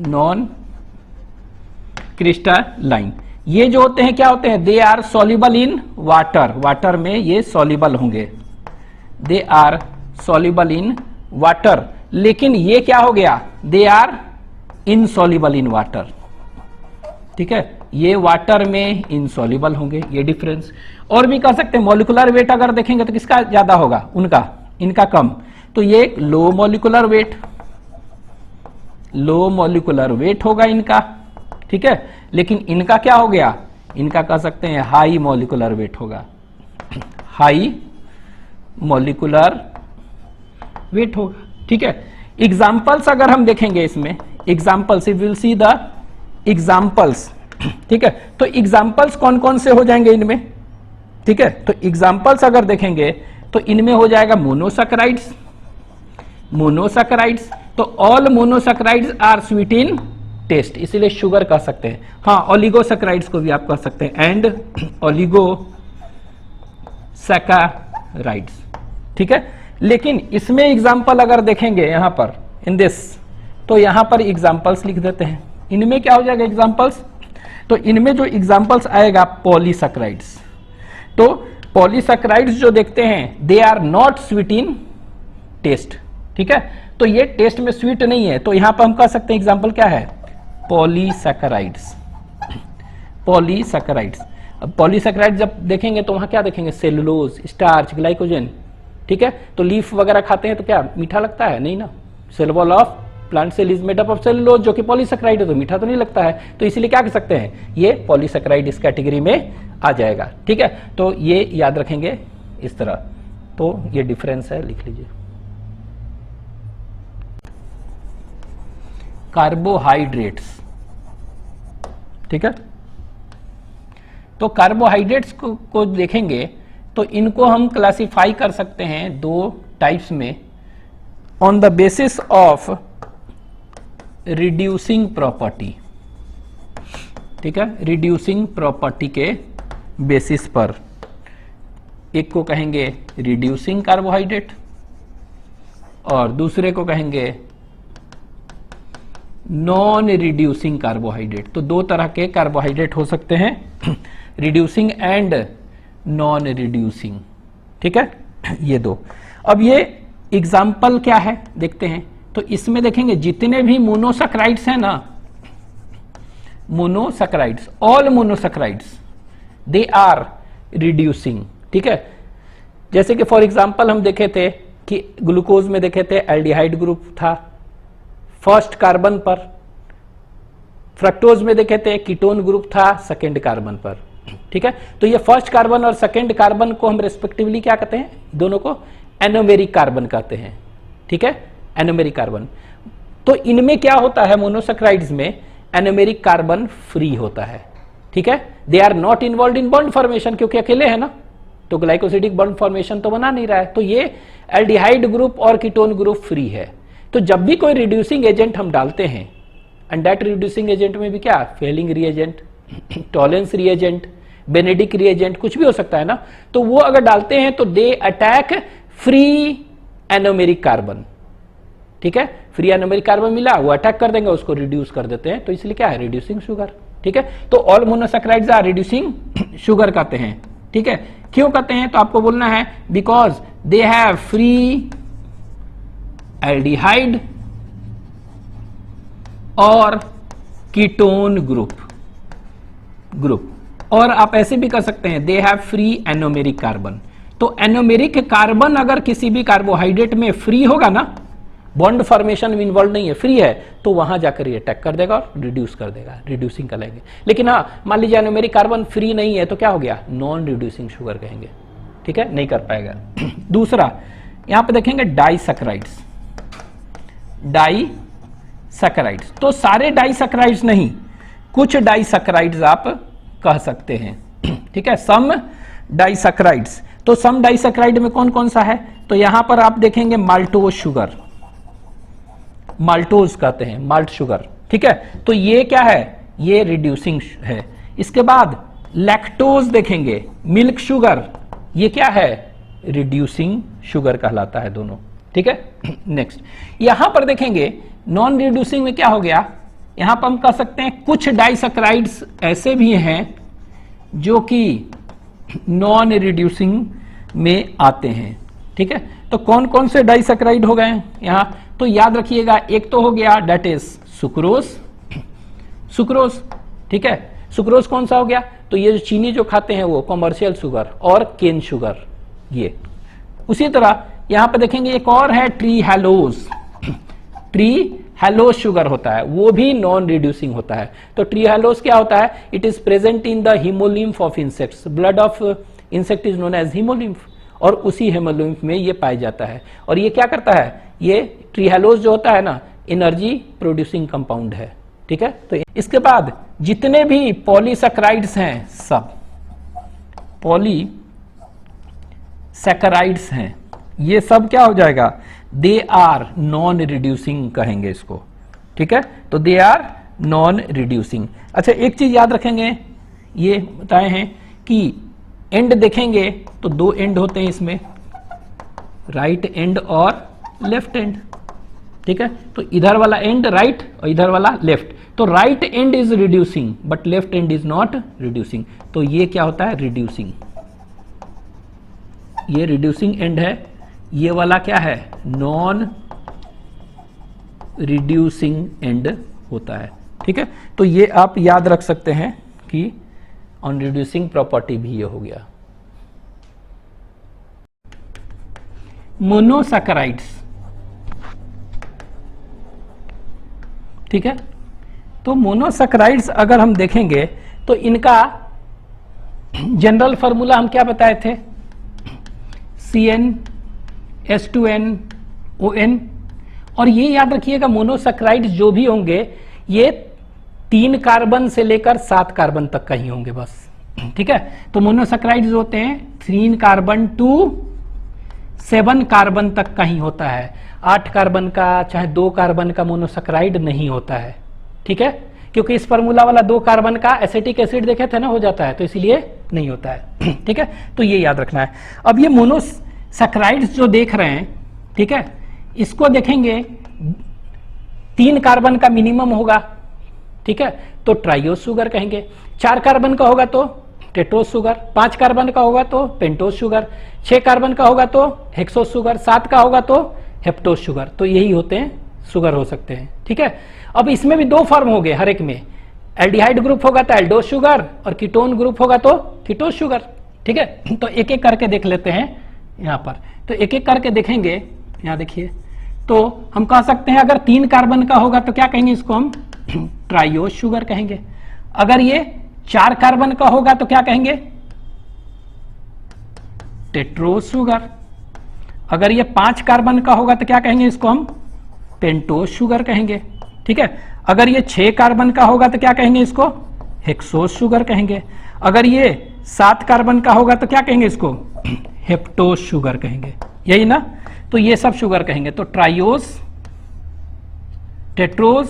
non crystalline. ये जो होते हैं क्या होते हैं, they are soluble in water, water में ये सॉल्युबल होंगे, they are soluble in water. लेकिन ये क्या हो गया, they are insoluble in water, ठीक है, ये वाटर में इनसॉल्युबल होंगे, ये डिफरेंस। और भी कह सकते हैं मॉलिक्यूलर वेट अगर देखेंगे तो किसका ज्यादा होगा, उनका, इनका कम, तो ये low molecular weight, low molecular weight होगा इनका, ठीक है। लेकिन इनका क्या हो गया, इनका कह सकते हैं हाई मॉलिक्यूलर वेट होगा, हाई मॉलिक्यूलर वेट होगा, ठीक है। एग्जाम्पल्स अगर हम देखेंगे इसमें, examples, will see the examples, ठीक है। तो एग्जाम्पल्स कौन कौन से हो जाएंगे इनमें, ठीक है। तो एग्जाम्पल्स अगर देखेंगे तो इनमें हो जाएगा मोनोसैकेराइड्स, मोनोसैकेराइड्स, तो all monosaccharides are sweet in taste, इसीलिए शुगर कह सकते हैं। हाँ, ओलिगोसैकेराइड्स को भी आप कह सकते हैं, एंड ओलिगोसैकेराइड्स, ठीक है। लेकिन इसमें एग्जाम्पल अगर देखेंगे यहां पर इन दिस, तो यहां पर एग्जाम्पल्स लिख देते हैं। इनमें क्या हो जाएगा एग्जाम्पल्स, तो इनमें जो एग्जाम्पल्स आएगा पॉलीसैकेराइड्स, तो पॉलीसैकेराइड्स जो देखते हैं they are not sweet in taste, ठीक है। तो ये टेस्ट में स्वीट नहीं है, तो यहां पर हम कह सकते हैं एग्जाम्पल क्या है, पॉलीसैकेराइड्स, पॉलीसैकेराइड्स। अब पॉलीसैकेराइड जब देखेंगे तो वहां क्या देखेंगे, सेलुलोज, स्टार्च, ग्लाइकोजन, ठीक है। तो लीफ वगैरह खाते हैं तो क्या मीठा लगता है, नहीं ना, cell wall of plant cell is made up of cellulose, जो कि पॉलीसैकेराइड है, तो मीठा तो नहीं लगता है, तो इसलिए क्या कह सकते हैं, ये पॉलीसैकेराइड इस कैटेगरी में आ जाएगा, ठीक है। तो ये याद रखेंगे इस तरह, तो ये डिफरेंस है, लिख लीजिए। कार्बोहाइड्रेट्स, ठीक है। तो कार्बोहाइड्रेट्स को देखेंगे तो इनको हम क्लासिफाई कर सकते हैं दो टाइप्स में, on the basis of reducing property, ठीक है, रिड्यूसिंग प्रॉपर्टी के बेसिस पर। एक को कहेंगे रिड्यूसिंग कार्बोहाइड्रेट और दूसरे को कहेंगे नॉन रिड्यूसिंग कार्बोहाइड्रेट। तो दो तरह के कार्बोहाइड्रेट हो सकते हैं, रिड्यूसिंग एंड नॉन रिड्यूसिंग, ठीक है, ये दो। अब ये एग्जाम्पल क्या है देखते हैं, तो इसमें देखेंगे जितने भी मोनोसैकेराइड्स हैं ना, monosaccharides, all monosaccharides they are reducing, ठीक है। जैसे कि फॉर एग्जांपल हम देखे थे कि ग्लूकोज में देखे थे एल्डिहाइड ग्रुप था फर्स्ट कार्बन पर, फ्रक्टोज में देखे थे कीटोन ग्रुप था सेकेंड कार्बन पर, ठीक है। तो ये फर्स्ट कार्बन और सेकेंड कार्बन को हम रेस्पेक्टिवली क्या कहते हैं, दोनों को एनोमेरिक कार्बन कहते हैं, ठीक है, एनोमेरिक कार्बन। तो इनमें क्या होता है, मोनोसैकेराइड्स में एनोमेरिक कार्बन फ्री होता है, ठीक है, they are not involve in bond formation, क्योंकि अकेले है ना, तो ग्लाइकोसिडिक बॉन्ड फॉर्मेशन तो बना नहीं रहा है, तो ये एल्डिहाइड ग्रुप और कीटोन ग्रुप फ्री है। तो जब भी कोई रिड्यूसिंग एजेंट हम डालते हैं, एंड दैट रिड्यूसिंग एजेंट में भी क्या, Fehling reagent, Tollens reagent, Benedict reagent, कुछ भी हो सकता है ना, तो वो अगर डालते हैं तो they attack free anomeric carbon. ठीक है, फ्री एनोमेरिक कार्बन मिला, वो अटैक कर देंगे, उसको रिड्यूस कर देते हैं, तो इसलिए क्या है, रिड्यूसिंग शुगर। ठीक है, तो all monosaccharides are reducing sugar कहते हैं। ठीक है, क्यों कहते हैं, तो आपको बोलना है because they have free aldehyde और कीटोन ग्रुप। और आप ऐसे भी कर सकते हैं, they have free anomeric carbon. तो एनोमेरिक कार्बन अगर किसी भी कार्बोहाइड्रेट में फ्री होगा ना, बॉन्ड फॉर्मेशन में इन्वॉल्व नहीं है, फ्री है, तो वहां जाकर ये अटैक कर देगा और रिड्यूस कर देगा, रिड्यूसिंग कहेंगे। लेकिन हाँ, मान लीजिए एनोमेरिक कार्बन फ्री नहीं है, तो क्या हो गया, नॉन रिड्यूसिंग शुगर कहेंगे। ठीक है, नहीं कर पाएगा। दूसरा यहां पे देखेंगे डाइसैकेराइड्स। डाइसैकेराइड्स, तो सारे डाइसैकेराइड्स नहीं, कुछ डाइसैकेराइड्स आप कह सकते हैं। ठीक है, सम डाइसैकेराइड्स। तो सम डाइसैकेराइड में कौन कौन सा है, तो यहां पर आप देखेंगे माल्टोज शुगर, माल्टोज कहते हैं, माल्ट शुगर। ठीक है, तो ये क्या है, ये रिड्यूसिंग है। इसके बाद लैक्टोज देखेंगे, मिल्क शुगर, ये क्या है, रिड्यूसिंग शुगर कहलाता है दोनों। ठीक है, नेक्स्ट यहां पर देखेंगे नॉन रिड्यूसिंग में क्या हो गया, यहां पर हम कह सकते हैं कुछ डाइसैकेराइड्स ऐसे भी हैं जो कि नॉन रिड्यूसिंग में आते हैं। ठीक है, तो कौन कौन से डाइसैकेराइड हो गए यहां, तो याद रखिएगा, एक तो हो गया दैट इज सुक्रोज, सुक्रोज। ठीक है, सुक्रोज कौन सा हो गया, तो ये जो चीनी जो खाते हैं वो कॉमर्शियल शुगर और केन शुगर, ये। उसी तरह यहां पे देखेंगे एक और है trehalose, trehalose sugar होता है, वो भी नॉन रिड्यूसिंग होता है। तो ट्री हेलोज क्या होता है, it is present in the hemolymph of insects, blood of insect is known as hemolymph, और उसी हीमोलिम्फ में ये पाया जाता है। और ये क्या करता है, ये ट्री हेलोज जो होता है ना, एनर्जी प्रोड्यूसिंग कंपाउंड है। ठीक है, तो इसके बाद जितने भी पॉलीसैकेराइड्स हैं, सब पॉलीसैकेराइड्स हैं, ये सब क्या हो जाएगा, दे आर नॉन रिड्यूसिंग कहेंगे इसको। ठीक है, तो दे आर नॉन रिड्यूसिंग। अच्छा, एक चीज याद रखेंगे, ये बताए हैं कि एंड देखेंगे तो दो एंड होते हैं इसमें, राइट एंड और लेफ्ट एंड। ठीक है, तो इधर वाला एंड राइट और इधर वाला लेफ्ट, तो right and is reducing but left and is not reducing, तो ये क्या होता है, रिड्यूसिंग। ये रिड्यूसिंग एंड है, ये वाला क्या है, नॉन रिड्यूसिंग एंड होता है। ठीक है, तो ये आप याद रख सकते हैं कि ऑन रिड्यूसिंग प्रॉपर्टी भी ये हो गया। मोनोसैकेराइड्स, ठीक है, तो मोनोसैकेराइड्स अगर हम देखेंगे तो इनका जनरल फॉर्मूला हम क्या बताए थे, CnH2nOn। और ये याद रखिएगा, मोनोसैकेराइड्स जो भी होंगे ये 3 कार्बन से लेकर 7 कार्बन तक का ही होंगे बस। ठीक है, तो मोनोसैकेराइड्स होते हैं 3 कार्बन टू 7 कार्बन तक का ही होता है, 8 कार्बन का चाहे 2 कार्बन का मोनोसैकेराइड नहीं होता है। ठीक है, क्योंकि इस फार्मूला वाला 2 कार्बन का एसिटिक एसिड देखे थे ना, हो जाता है, तो इसलिए नहीं होता है। ठीक है, तो ये याद रखना है। अब ये मोनोसैकेराइड्स जो देख रहे हैं, ठीक है, इसको देखेंगे 3 कार्बन का मिनिमम होगा। ठीक है, तो ट्राइओस शुगर कहेंगे, 4 कार्बन का होगा तो टेट्रोस शुगर, 5 कार्बन का होगा तो पेंटोस शुगर, 6 कार्बन का होगा तो हेक्सोस शुगर, 7 का होगा तो हेप्टोस शुगर। तो यही होते हैं, शुगर हो सकते हैं। ठीक है, अब इसमें भी 2 फॉर्म हो गए, हर एक में एल्डिहाइड ग्रुप होगा तो एल्डोस शुगर और कीटोन ग्रुप होगा तो कीटोस शुगर। ठीक है, तो एक एक करके देख लेते हैं यहां पर, तो एक एक करके देखेंगे। यहां देखिए, तो हम कह सकते हैं अगर 3 कार्बन का होगा तो क्या कहेंगे, इसको हम ट्राइओस शुगर कहेंगे। अगर ये 4 कार्बन का होगा तो क्या कहेंगे, टेट्रोस शुगर। अगर ये 5 कार्बन का होगा तो क्या कहेंगे, इसको हम पेंटोस शुगर कहेंगे। ठीक है, अगर ये 6 कार्बन का होगा तो क्या कहेंगे, इसको हेक्सोस शुगर कहेंगे। अगर ये 7 कार्बन का होगा तो क्या कहेंगे, इसको हेप्टोस शुगर कहेंगे। यही ना, तो ये सब शुगर कहेंगे। तो ट्राइओस टेट्रोज,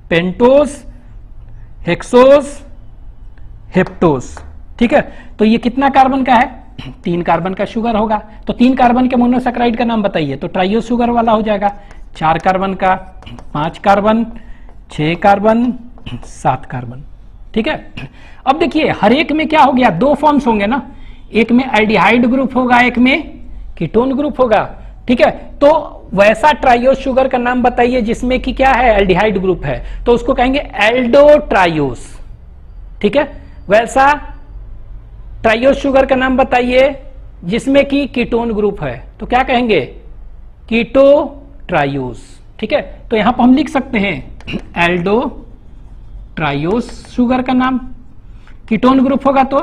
पेंटोज, हेक्सोज, हेप्टोज। ठीक है, तो ये कितना कार्बन का है? 3 कार्बन का शुगर होगा। तो 3 कार्बन के मोनोसेकेराइड का नाम बताइए। तो ट्राइओ शुगर वाला हो जाएगा। 4 कार्बन का, 5 कार्बन, 6 कार्बन, 7 कार्बन। ठीक है, अब देखिए हर एक में क्या हो गया, 2 फॉर्म्स होंगे ना, एक में एल्डिहाइड ग्रुप होगा, एक में कीटोन ग्रुप होगा। ठीक है, तो वैसा ट्राइओस शुगर का नाम बताइए जिसमें कि क्या है, एल्डिहाइड ग्रुप है, तो उसको कहेंगे एल्डोट्राइओस। ठीक है, वैसा ट्राइओस शुगर का नाम बताइए जिसमें कि कीटोन ग्रुप है, तो क्या कहेंगे, कीटोट्राइओस। ठीक है, तो यहां पर हम लिख सकते हैं एल्डो ट्राइओस शुगर का नाम, कीटोन ग्रुप होगा तो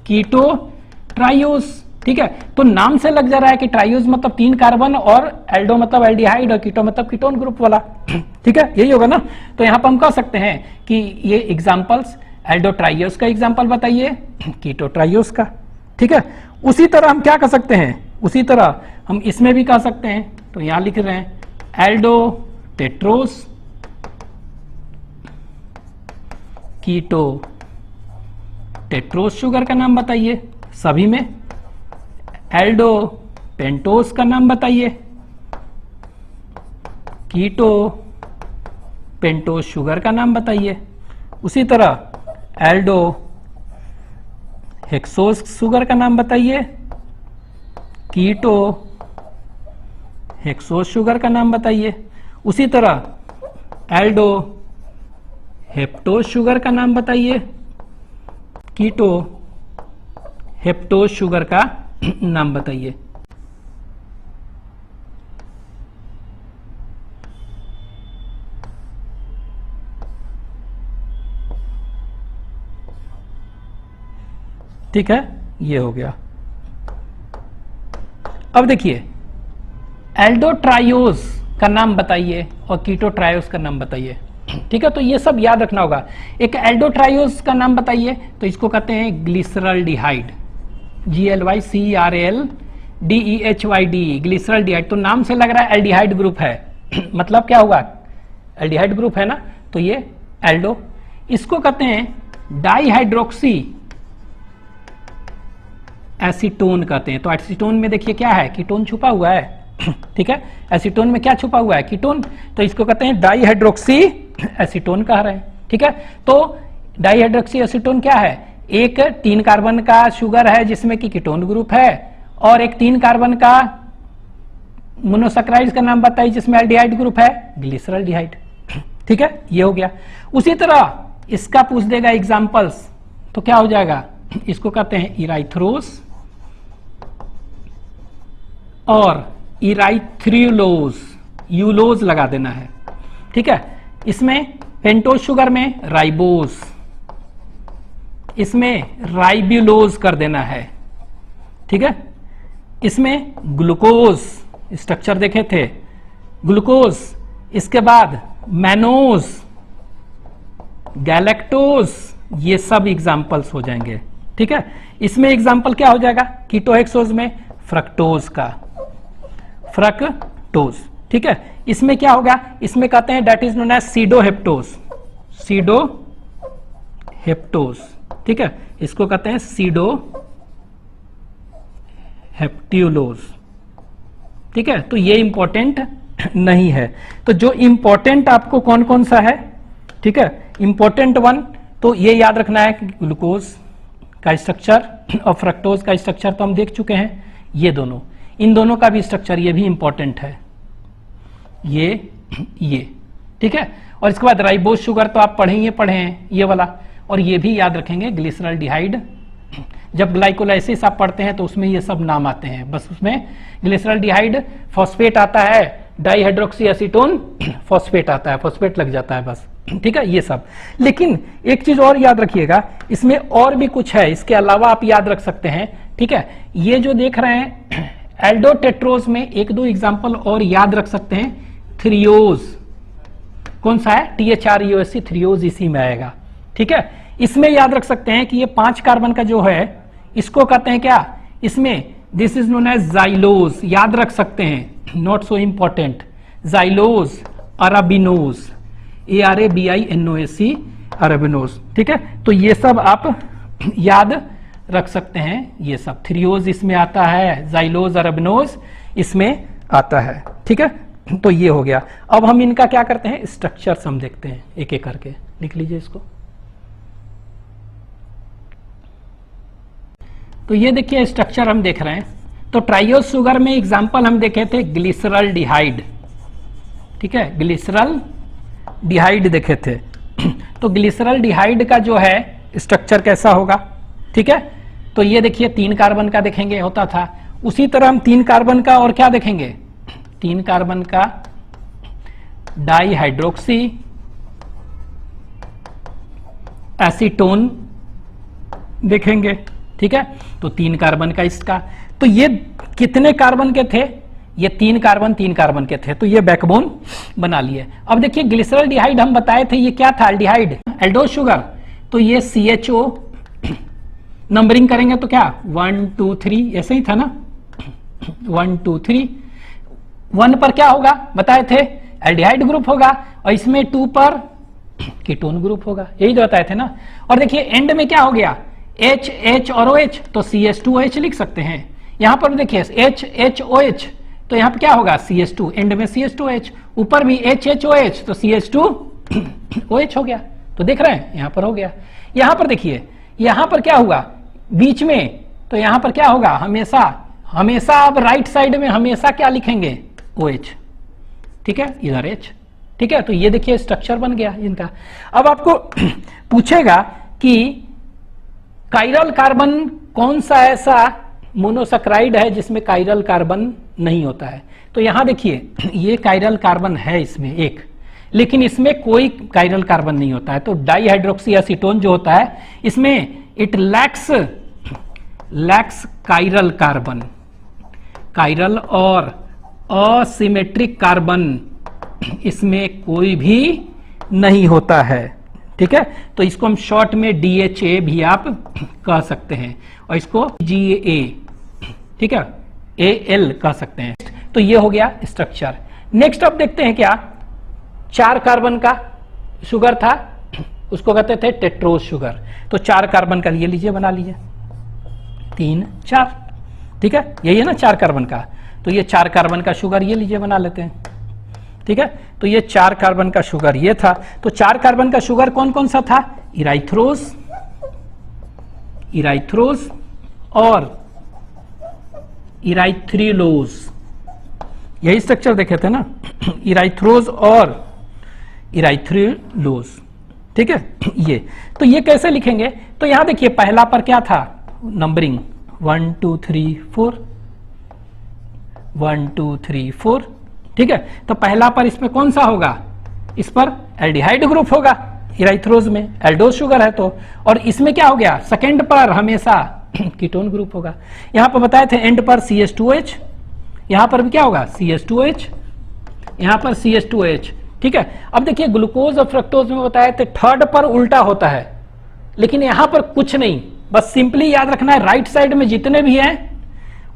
कीटोट्राइओस। ठीक है, तो नाम से लग जा रहा है कि ट्राइओस मतलब 3 कार्बन और एल्डो मतलब एल्डिहाइड और कीटो मतलब कीटोन ग्रुप वाला। ठीक है, यही होगा ना। तो यहां पर हम कह सकते हैं कि ये एग्जांपल्स, एल्डोट्राइओस का एग्जांपल बताइए, कीटोट्राइओस का। ठीक है, उसी तरह हम क्या कर सकते हैं, उसी तरह हम इसमें भी कह सकते हैं। तो यहां लिख रहे हैं एल्डो टेट्रोस, कीटो टेट्रोस शुगर का नाम बताइए सभी में, एल्डो पेंटोस का नाम बताइए, कीटो पेंटोस शुगर का नाम बताइए। उसी तरह एल्डो हेक्सोस शुगर का नाम बताइए, कीटो हेक्सोस शुगर का नाम बताइए। उसी तरह एल्डो हेप्टोस शुगर का नाम बताइए, कीटो हेप्टोस शुगर का नाम बताइए। ठीक है, ये हो गया। अब देखिए एल्डोट्राइओस का नाम बताइए और कीटोट्राइओस का नाम बताइए। ठीक है, तो ये सब याद रखना होगा। एक एल्डोट्राइओस का नाम बताइए, तो इसको कहते हैं ग्लिसरल्डिहाइड, GLYCERLDEHYD, ग्लिसरल्डिहाइड। तो नाम से लग रहा है एल्डिहाइड ग्रुप है मतलब क्या हुआ, एल्डिहाइड ग्रुप है ना, तो ये एल्डो। इसको कहते हैं डाइहाइड्रोक्सी एसीटोन कहते हैं। तो एसीटोन में देखिए क्या है, कीटोन छुपा हुआ है। ठीक है, एसीटोन में क्या छुपा हुआ है, कीटोन, तो इसको कहते हैं डाइहाइड्रोक्सी एसीटोन कह रहे हैं। ठीक है, तो डाइहाइड्रोक्सी एसीटोन क्या है, एक 3 कार्बन का शुगर है जिसमें कि कीटोन ग्रुप है, और एक 3 कार्बन का मोनोसेकेराइड का नाम बताइए जिसमें एल्डिहाइड ग्रुप है, ग्लिसरल्डिहाइड। ठीक है, ये हो गया। उसी तरह इसका पूछ देगा एग्जांपल्स, तो क्या हो जाएगा, इसको कहते हैं इराइथ्रोस और इराइथ्रियोलोज, यूलोज लगा देना है। ठीक है, इसमें पेंटोज शुगर में राइबोस, इसमें राइब्यूलोज कर देना है। ठीक है, इसमें ग्लूकोज स्ट्रक्चर देखे थे, ग्लूकोज, इसके बाद मैनोज, गैलेक्टोज, ये सब एग्जाम्पल्स हो जाएंगे। ठीक है, इसमें एग्जाम्पल क्या हो जाएगा, कीटोहेक्सोज में फ्रक्टोज का, फ्रक्टोज। ठीक है, इसमें क्या होगा, इसमें कहते हैं दैट इज नोन एज सीडोहेप्टोज, सीडोहेप्टोज। ठीक है, इसको कहते हैं सीडो हेप्ट्यूलोज। ठीक है, तो ये इंपॉर्टेंट नहीं है। तो जो इंपॉर्टेंट आपको कौन कौन सा है, ठीक है, इंपॉर्टेंट वन तो ये याद रखना है कि ग्लूकोज का स्ट्रक्चर और फ्रक्टोज का स्ट्रक्चर तो हम देख चुके हैं, ये दोनों, इन दोनों का भी स्ट्रक्चर ये भी इंपॉर्टेंट है, ये। ठीक है, और इसके बाद राइबोज शुगर तो आप पढ़े हैं ये वाला, और ये भी याद रखेंगे ग्लिसरल्डिहाइड। जब ग्लाइकोलाइसिस आप पढ़ते हैं तो उसमें ये सब नाम आते हैं, बस उसमें ग्लिसरल्डिहाइड फॉस्फेट आता है, डाइहाइड्रोक्सी एसीटोन फॉस्फेट आता है, फॉस्फेट लग जाता है बस। ठीक है, ये सब। लेकिन एक चीज और याद रखिएगा, इसमें और भी कुछ है, इसके अलावा आप याद रख सकते हैं। ठीक है, ये जो देख रहे हैं एल्डोटेट्रोज में 1-2 एग्जाम्पल और याद रख सकते हैं। थ्रियोज, कौन सा है, THREOS, थ्रियोज इसी में आएगा। ठीक है, इसमें याद रख सकते हैं कि ये 5 कार्बन का जो है इसको कहते हैं क्या, इसमें this is known as xylose, याद रख सकते हैं, not so important, xylose arabinose, ARABINOAC, arabinose. ठीक है, तो ये सब आप याद रख सकते हैं। ये सब थ्रियोज इसमें आता है, जाइलोज, अराबिनोज इसमें आता है। ठीक है, तो ये हो गया। अब हम इनका क्या करते हैं, स्ट्रक्चर्स हम देखते हैं एक एक करके। लिख लीजिए इसको। तो ये देखिए स्ट्रक्चर हम देख रहे हैं। तो ट्राइयोज शुगर में एग्जांपल हम देखे थे ग्लिसरल डिहाइड। ठीक है, ग्लिसरल डिहाइड देखे थे। तो ग्लिसरल डिहाइड का जो है स्ट्रक्चर कैसा होगा। ठीक है, तो ये देखिए 3 कार्बन का देखेंगे होता था। उसी तरह हम 3 कार्बन का और क्या देखेंगे, 3 कार्बन का डाइहाइड्रोक्सी एसीटोन देखेंगे। ठीक है, तो 3 कार्बन का इसका। तो ये कितने कार्बन के थे, ये 3 कार्बन के थे। तो ये बैकबोन बना लिए। अब देखिए ग्लिसरल डिहाइड हम बताए थे, ये क्या था, एल्डिहाइड, एल्डोज शुगर। तो ये CHO नंबरिंग करेंगे तो क्या 1 2 3 ऐसे ही था ना, 1 2 3। 1 पर क्या होगा बताए थे, एल्डिहाइड ग्रुप होगा, और इसमें 2 पर कीटोन ग्रुप होगा, यही तो बताए थे ना। और देखिए एंड में क्या हो गया, H H और OH, तो CH2OH लिख सकते हैं। यहां पर देखिए H H OH, तो यहां पर क्या होगा CH2, एंड में CH2OH, ऊपर भी H H OH, तो CH2OH हो गया। तो देख रहे हैं यहां पर हो गया। यहां पर देखिए यहां पर क्या हुआ बीच में, तो यहां पर क्या होगा, हमेशा अब राइट साइड में हमेशा क्या लिखेंगे, OH। ठीक है, इधर H। ठीक है, तो ये देखिए स्ट्रक्चर बन गया इनका। अब आपको पूछेगा कि काइरल कार्बन कौन सा ऐसा मोनोसैकेराइड है जिसमें काइरल कार्बन नहीं होता है। तो यहां देखिए ये काइरल कार्बन है इसमें एक, लेकिन इसमें कोई काइरल कार्बन नहीं होता है। तो डाइहाइड्रोक्सी एसीटोन जो होता है इसमें it lacks chiral carbon, chiral और असिमेट्रिक कार्बन इसमें कोई भी नहीं होता है। ठीक है, तो इसको हम शॉर्ट में DHA भी आप कह सकते हैं, और इसको GA, ठीक है, AL कह सकते हैं। तो ये हो गया स्ट्रक्चर। नेक्स्ट अब देखते हैं क्या, 4 कार्बन का शुगर था, उसको कहते थे टेट्रोज शुगर। तो 4 कार्बन का ये लीजिए, बना लीजिए 3 4। ठीक है, यही है ना 4 कार्बन का। तो ये 4 कार्बन का शुगर ये लीजिए, बना लेते हैं। ठीक है, तो ये 4 कार्बन का शुगर ये था। तो 4 कार्बन का शुगर कौन कौन सा था, इराइथ्रोज और इराइथ्रिलोज, यही स्ट्रक्चर देखे थे ना, इराइथ्रोज और इराइथ्रिलोज। ठीक है, ये तो ये कैसे लिखेंगे, तो यहां देखिए पहला पर क्या था नंबरिंग 1 2 3 4, 1 2 3 4। ठीक है, तो पहला पर इसमें कौन सा होगा, इस पर एल्डिहाइड ग्रुप होगा, इराइथ्रोज में एल्डोज शुगर है तो। और इसमें क्या हो गया, सेकेंड पर हमेशा कीटोन ग्रुप होगा। यहां पर बताए थे एंड पर CH2OH, यहां पर भी क्या होगा CH2OH, यहां पर CH2OH। ठीक है, अब देखिए ग्लूकोज और फ्रक्टोज में बताए थे थर्ड पर उल्टा होता है, लेकिन यहां पर कुछ नहीं, बस सिंपली याद रखना है राइट साइड में जितने भी हैं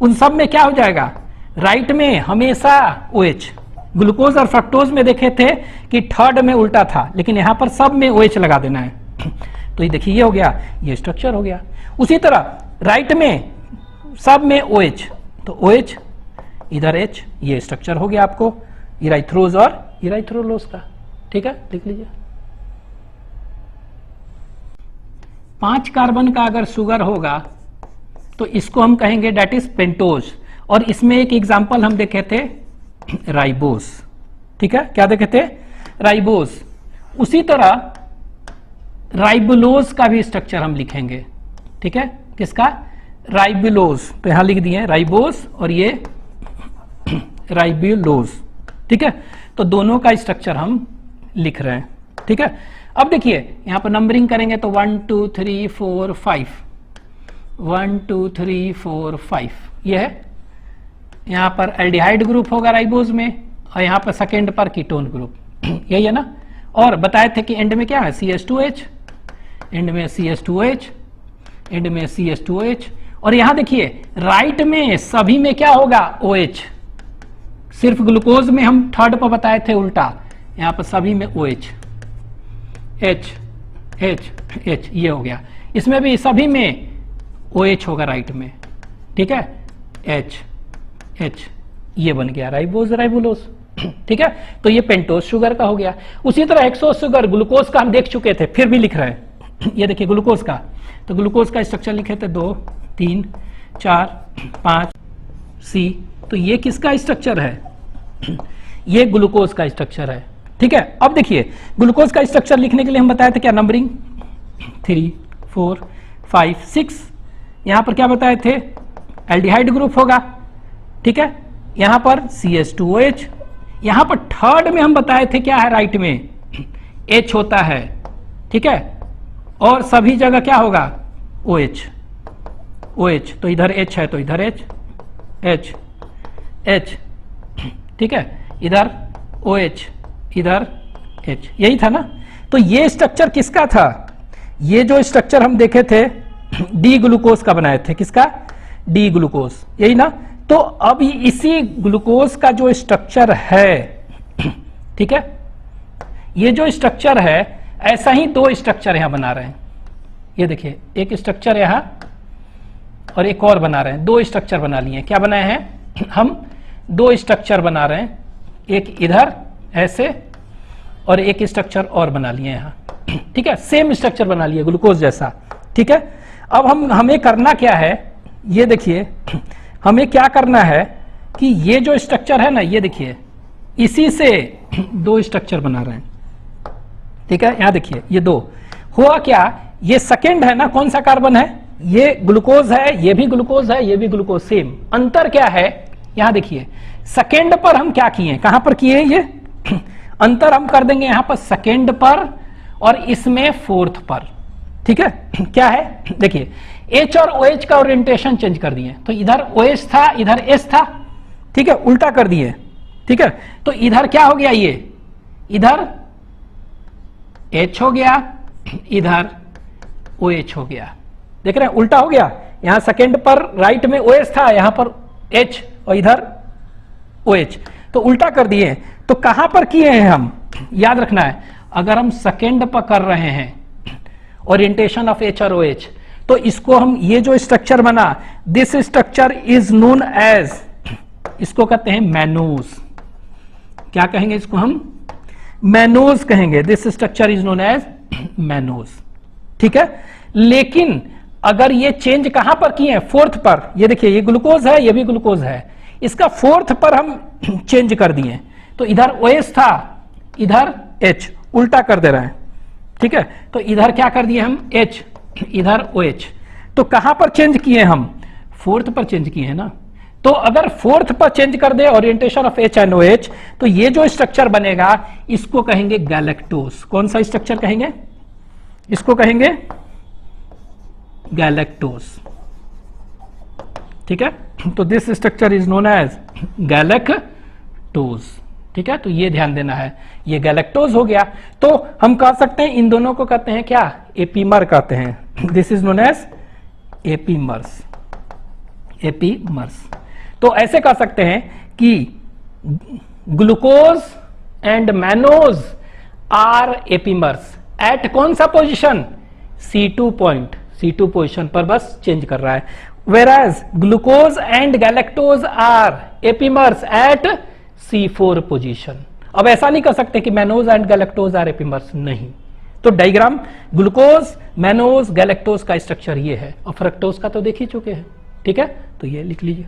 उन सब में क्या हो जाएगा, राइट में हमेशा OH। ग्लूकोज और फ्रक्टोज में देखे थे कि थर्ड में उल्टा था, लेकिन यहां पर सब में OH लगा देना है। तो ये देखिए ये हो गया, ये स्ट्रक्चर हो गया। उसी तरह राइट में सब में OH, तो OH इधर H, ये स्ट्रक्चर हो गया आपको इराइथ्रोज और इराइथ्रोलोज का। ठीक है, लिख लीजिए। 5 कार्बन का अगर शुगर होगा तो इसको हम कहेंगे डेट इज पेंटोज। और इसमें एक एग्जांपल हम देखे थे राइबोस। ठीक है, क्या देखे थे, राइबोस। उसी तरह राइबुलोज का भी स्ट्रक्चर हम लिखेंगे। ठीक है, किसका, राइबुलोज। तो यहां लिख दिए राइबोस और ये राइबुलोज। ठीक है, तो दोनों का स्ट्रक्चर हम लिख रहे हैं। ठीक है, अब देखिए यहां पर नंबरिंग करेंगे तो 1 2 3 4 5, 1 2 3 4 5 ये है। यहां पर एल्डिहाइड ग्रुप होगा राइबोज में, और यहां पर सेकेंड पर कीटोन ग्रुप, यही है ना। और बताए थे कि एंड में क्या है CH2H, एंड में CH2H, एंड में CH2H। और यहां देखिए राइट में सभी में क्या होगा OH, सिर्फ ग्लूकोज में हम थर्ड पर बताए थे उल्टा, यहाँ पर सभी में OH, H H H ये हो गया। इसमें भी सभी में OH होगा राइट में, ठीक है, H H ये बन गया राइबोज राइबुलोज, ठीक है। तो ये पेंटोज शुगर का हो गया। उसी तरह हेक्सोज शुगर, ग्लूकोज का हम देख चुके थे, फिर भी लिख रहे हैं। ये देखिए ग्लूकोज का, तो ग्लूकोज का स्ट्रक्चर लिखे थे 2 3 4 5 C। तो ये किसका स्ट्रक्चर है? ये ग्लूकोज का स्ट्रक्चर है, ठीक है। अब देखिए ग्लूकोज का स्ट्रक्चर लिखने के लिए हम बताए थे क्या, नंबरिंग 3 4 5 6। यहां पर क्या बताए थे, एल्डिहाइड ग्रुप होगा, ठीक है। यहां पर CH2OH, यहां पर थर्ड में हम बताए थे क्या है, राइट में H होता है, ठीक है, और सभी जगह क्या होगा, OH OH। तो इधर H है तो इधर H H H, ठीक है, इधर OH इधर H, यही था ना। तो ये स्ट्रक्चर किसका था, ये जो स्ट्रक्चर हम देखे थे डी ग्लूकोज का बनाए थे, किसका, डी ग्लूकोज, यही ना। तो अब इसी ग्लूकोज का जो स्ट्रक्चर है, ठीक है, ये जो स्ट्रक्चर है, ऐसा ही 2 स्ट्रक्चर यहां बना रहे हैं। ये देखिए एक स्ट्रक्चर यहां और एक और बना रहे हैं, 2 स्ट्रक्चर बना लिए। क्या बनाए हैं हम, 2 स्ट्रक्चर बना रहे हैं, एक इधर ऐसे और एक स्ट्रक्चर और बना लिए यहां, ठीक है, सेम स्ट्रक्चर बना लिए ग्लूकोज जैसा, ठीक है। अब हमें करना क्या है, ये देखिए हमें क्या करना है कि ये जो स्ट्रक्चर है ना, ये देखिए इसी से 2 स्ट्रक्चर बना रहे हैं, ठीक है। यहां देखिए ये 2 हुआ क्या, ये सेकंड है ना, कौन सा कार्बन है, ये ग्लूकोज है, ये भी ग्लूकोज है, ये भी ग्लूकोज, सेम। अंतर क्या है, यहां देखिए सेकंड पर हम क्या किए, कहां पर किए, ये अंतर हम कर देंगे यहां पर सेकंड पर और इसमें फोर्थ पर, ठीक है। क्या है देखिए, H और OH का ओरिएंटेशन चेंज कर दिए, तो इधर OH था इधर H था, ठीक है, उल्टा कर दिए, ठीक है। तो इधर क्या हो गया, ये इधर H हो गया, इधर OH हो गया, देख रहे हैं उल्टा हो गया। यहां सेकंड पर राइट में OH था, यहां पर H और इधर OH, तो उल्टा कर दिए। तो कहां पर किए हैं हम, याद रखना है, अगर हम सेकंड पर कर रहे हैं ओरिएंटेशन ऑफ H और OH, तो इसको हम, ये जो स्ट्रक्चर बना, this structure is known as, इसको कहते हैं मैनोज। क्या कहेंगे इसको हम, मैनोज कहेंगे। This structure is known as mannose, ठीक है। लेकिन अगर ये चेंज कहां पर किए हैं, फोर्थ पर, ये देखिए ये ग्लूकोज है, ये भी ग्लूकोज है, इसका फोर्थ पर हम चेंज कर दिए, तो इधर OH था इधर H, उल्टा कर दे रहे हैं, ठीक है। तो इधर क्या कर दिए हम, H इधर OH, तो कहां पर चेंज किए हम, फोर्थ पर चेंज किए हैं ना। तो अगर फोर्थ पर चेंज कर दे orientation of H and OH, तो ये जो स्ट्रक्चर बनेगा इसको कहेंगे गैलेक्टोज। कौन सा स्ट्रक्चर कहेंगे, इसको कहेंगे गैलेक्टोज, ठीक है। तो this structure is known as galactose, ठीक है। तो ये ध्यान देना है, ये गैलेक्टोज हो गया। तो हम कह सकते हैं इन दोनों को कहते हैं क्या, एपीमर कहते हैं। This is known as epimers, epimers. तो ऐसे कह सकते हैं कि glucose and mannose are epimers at कौन सा position, C2 point, C2 position पर बस चेंज कर रहा है। Whereas glucose and galactose are epimers at C4 position. अब ऐसा नहीं कर सकते कि mannose and galactose are epimers, नहीं। तो डायग्राम ग्लूकोज, मैनोज, गैलेक्टोज का स्ट्रक्चर ये है, और फ्रक्टोज का तो देख ही चुके हैं, ठीक है। तो ये लिख लीजिए।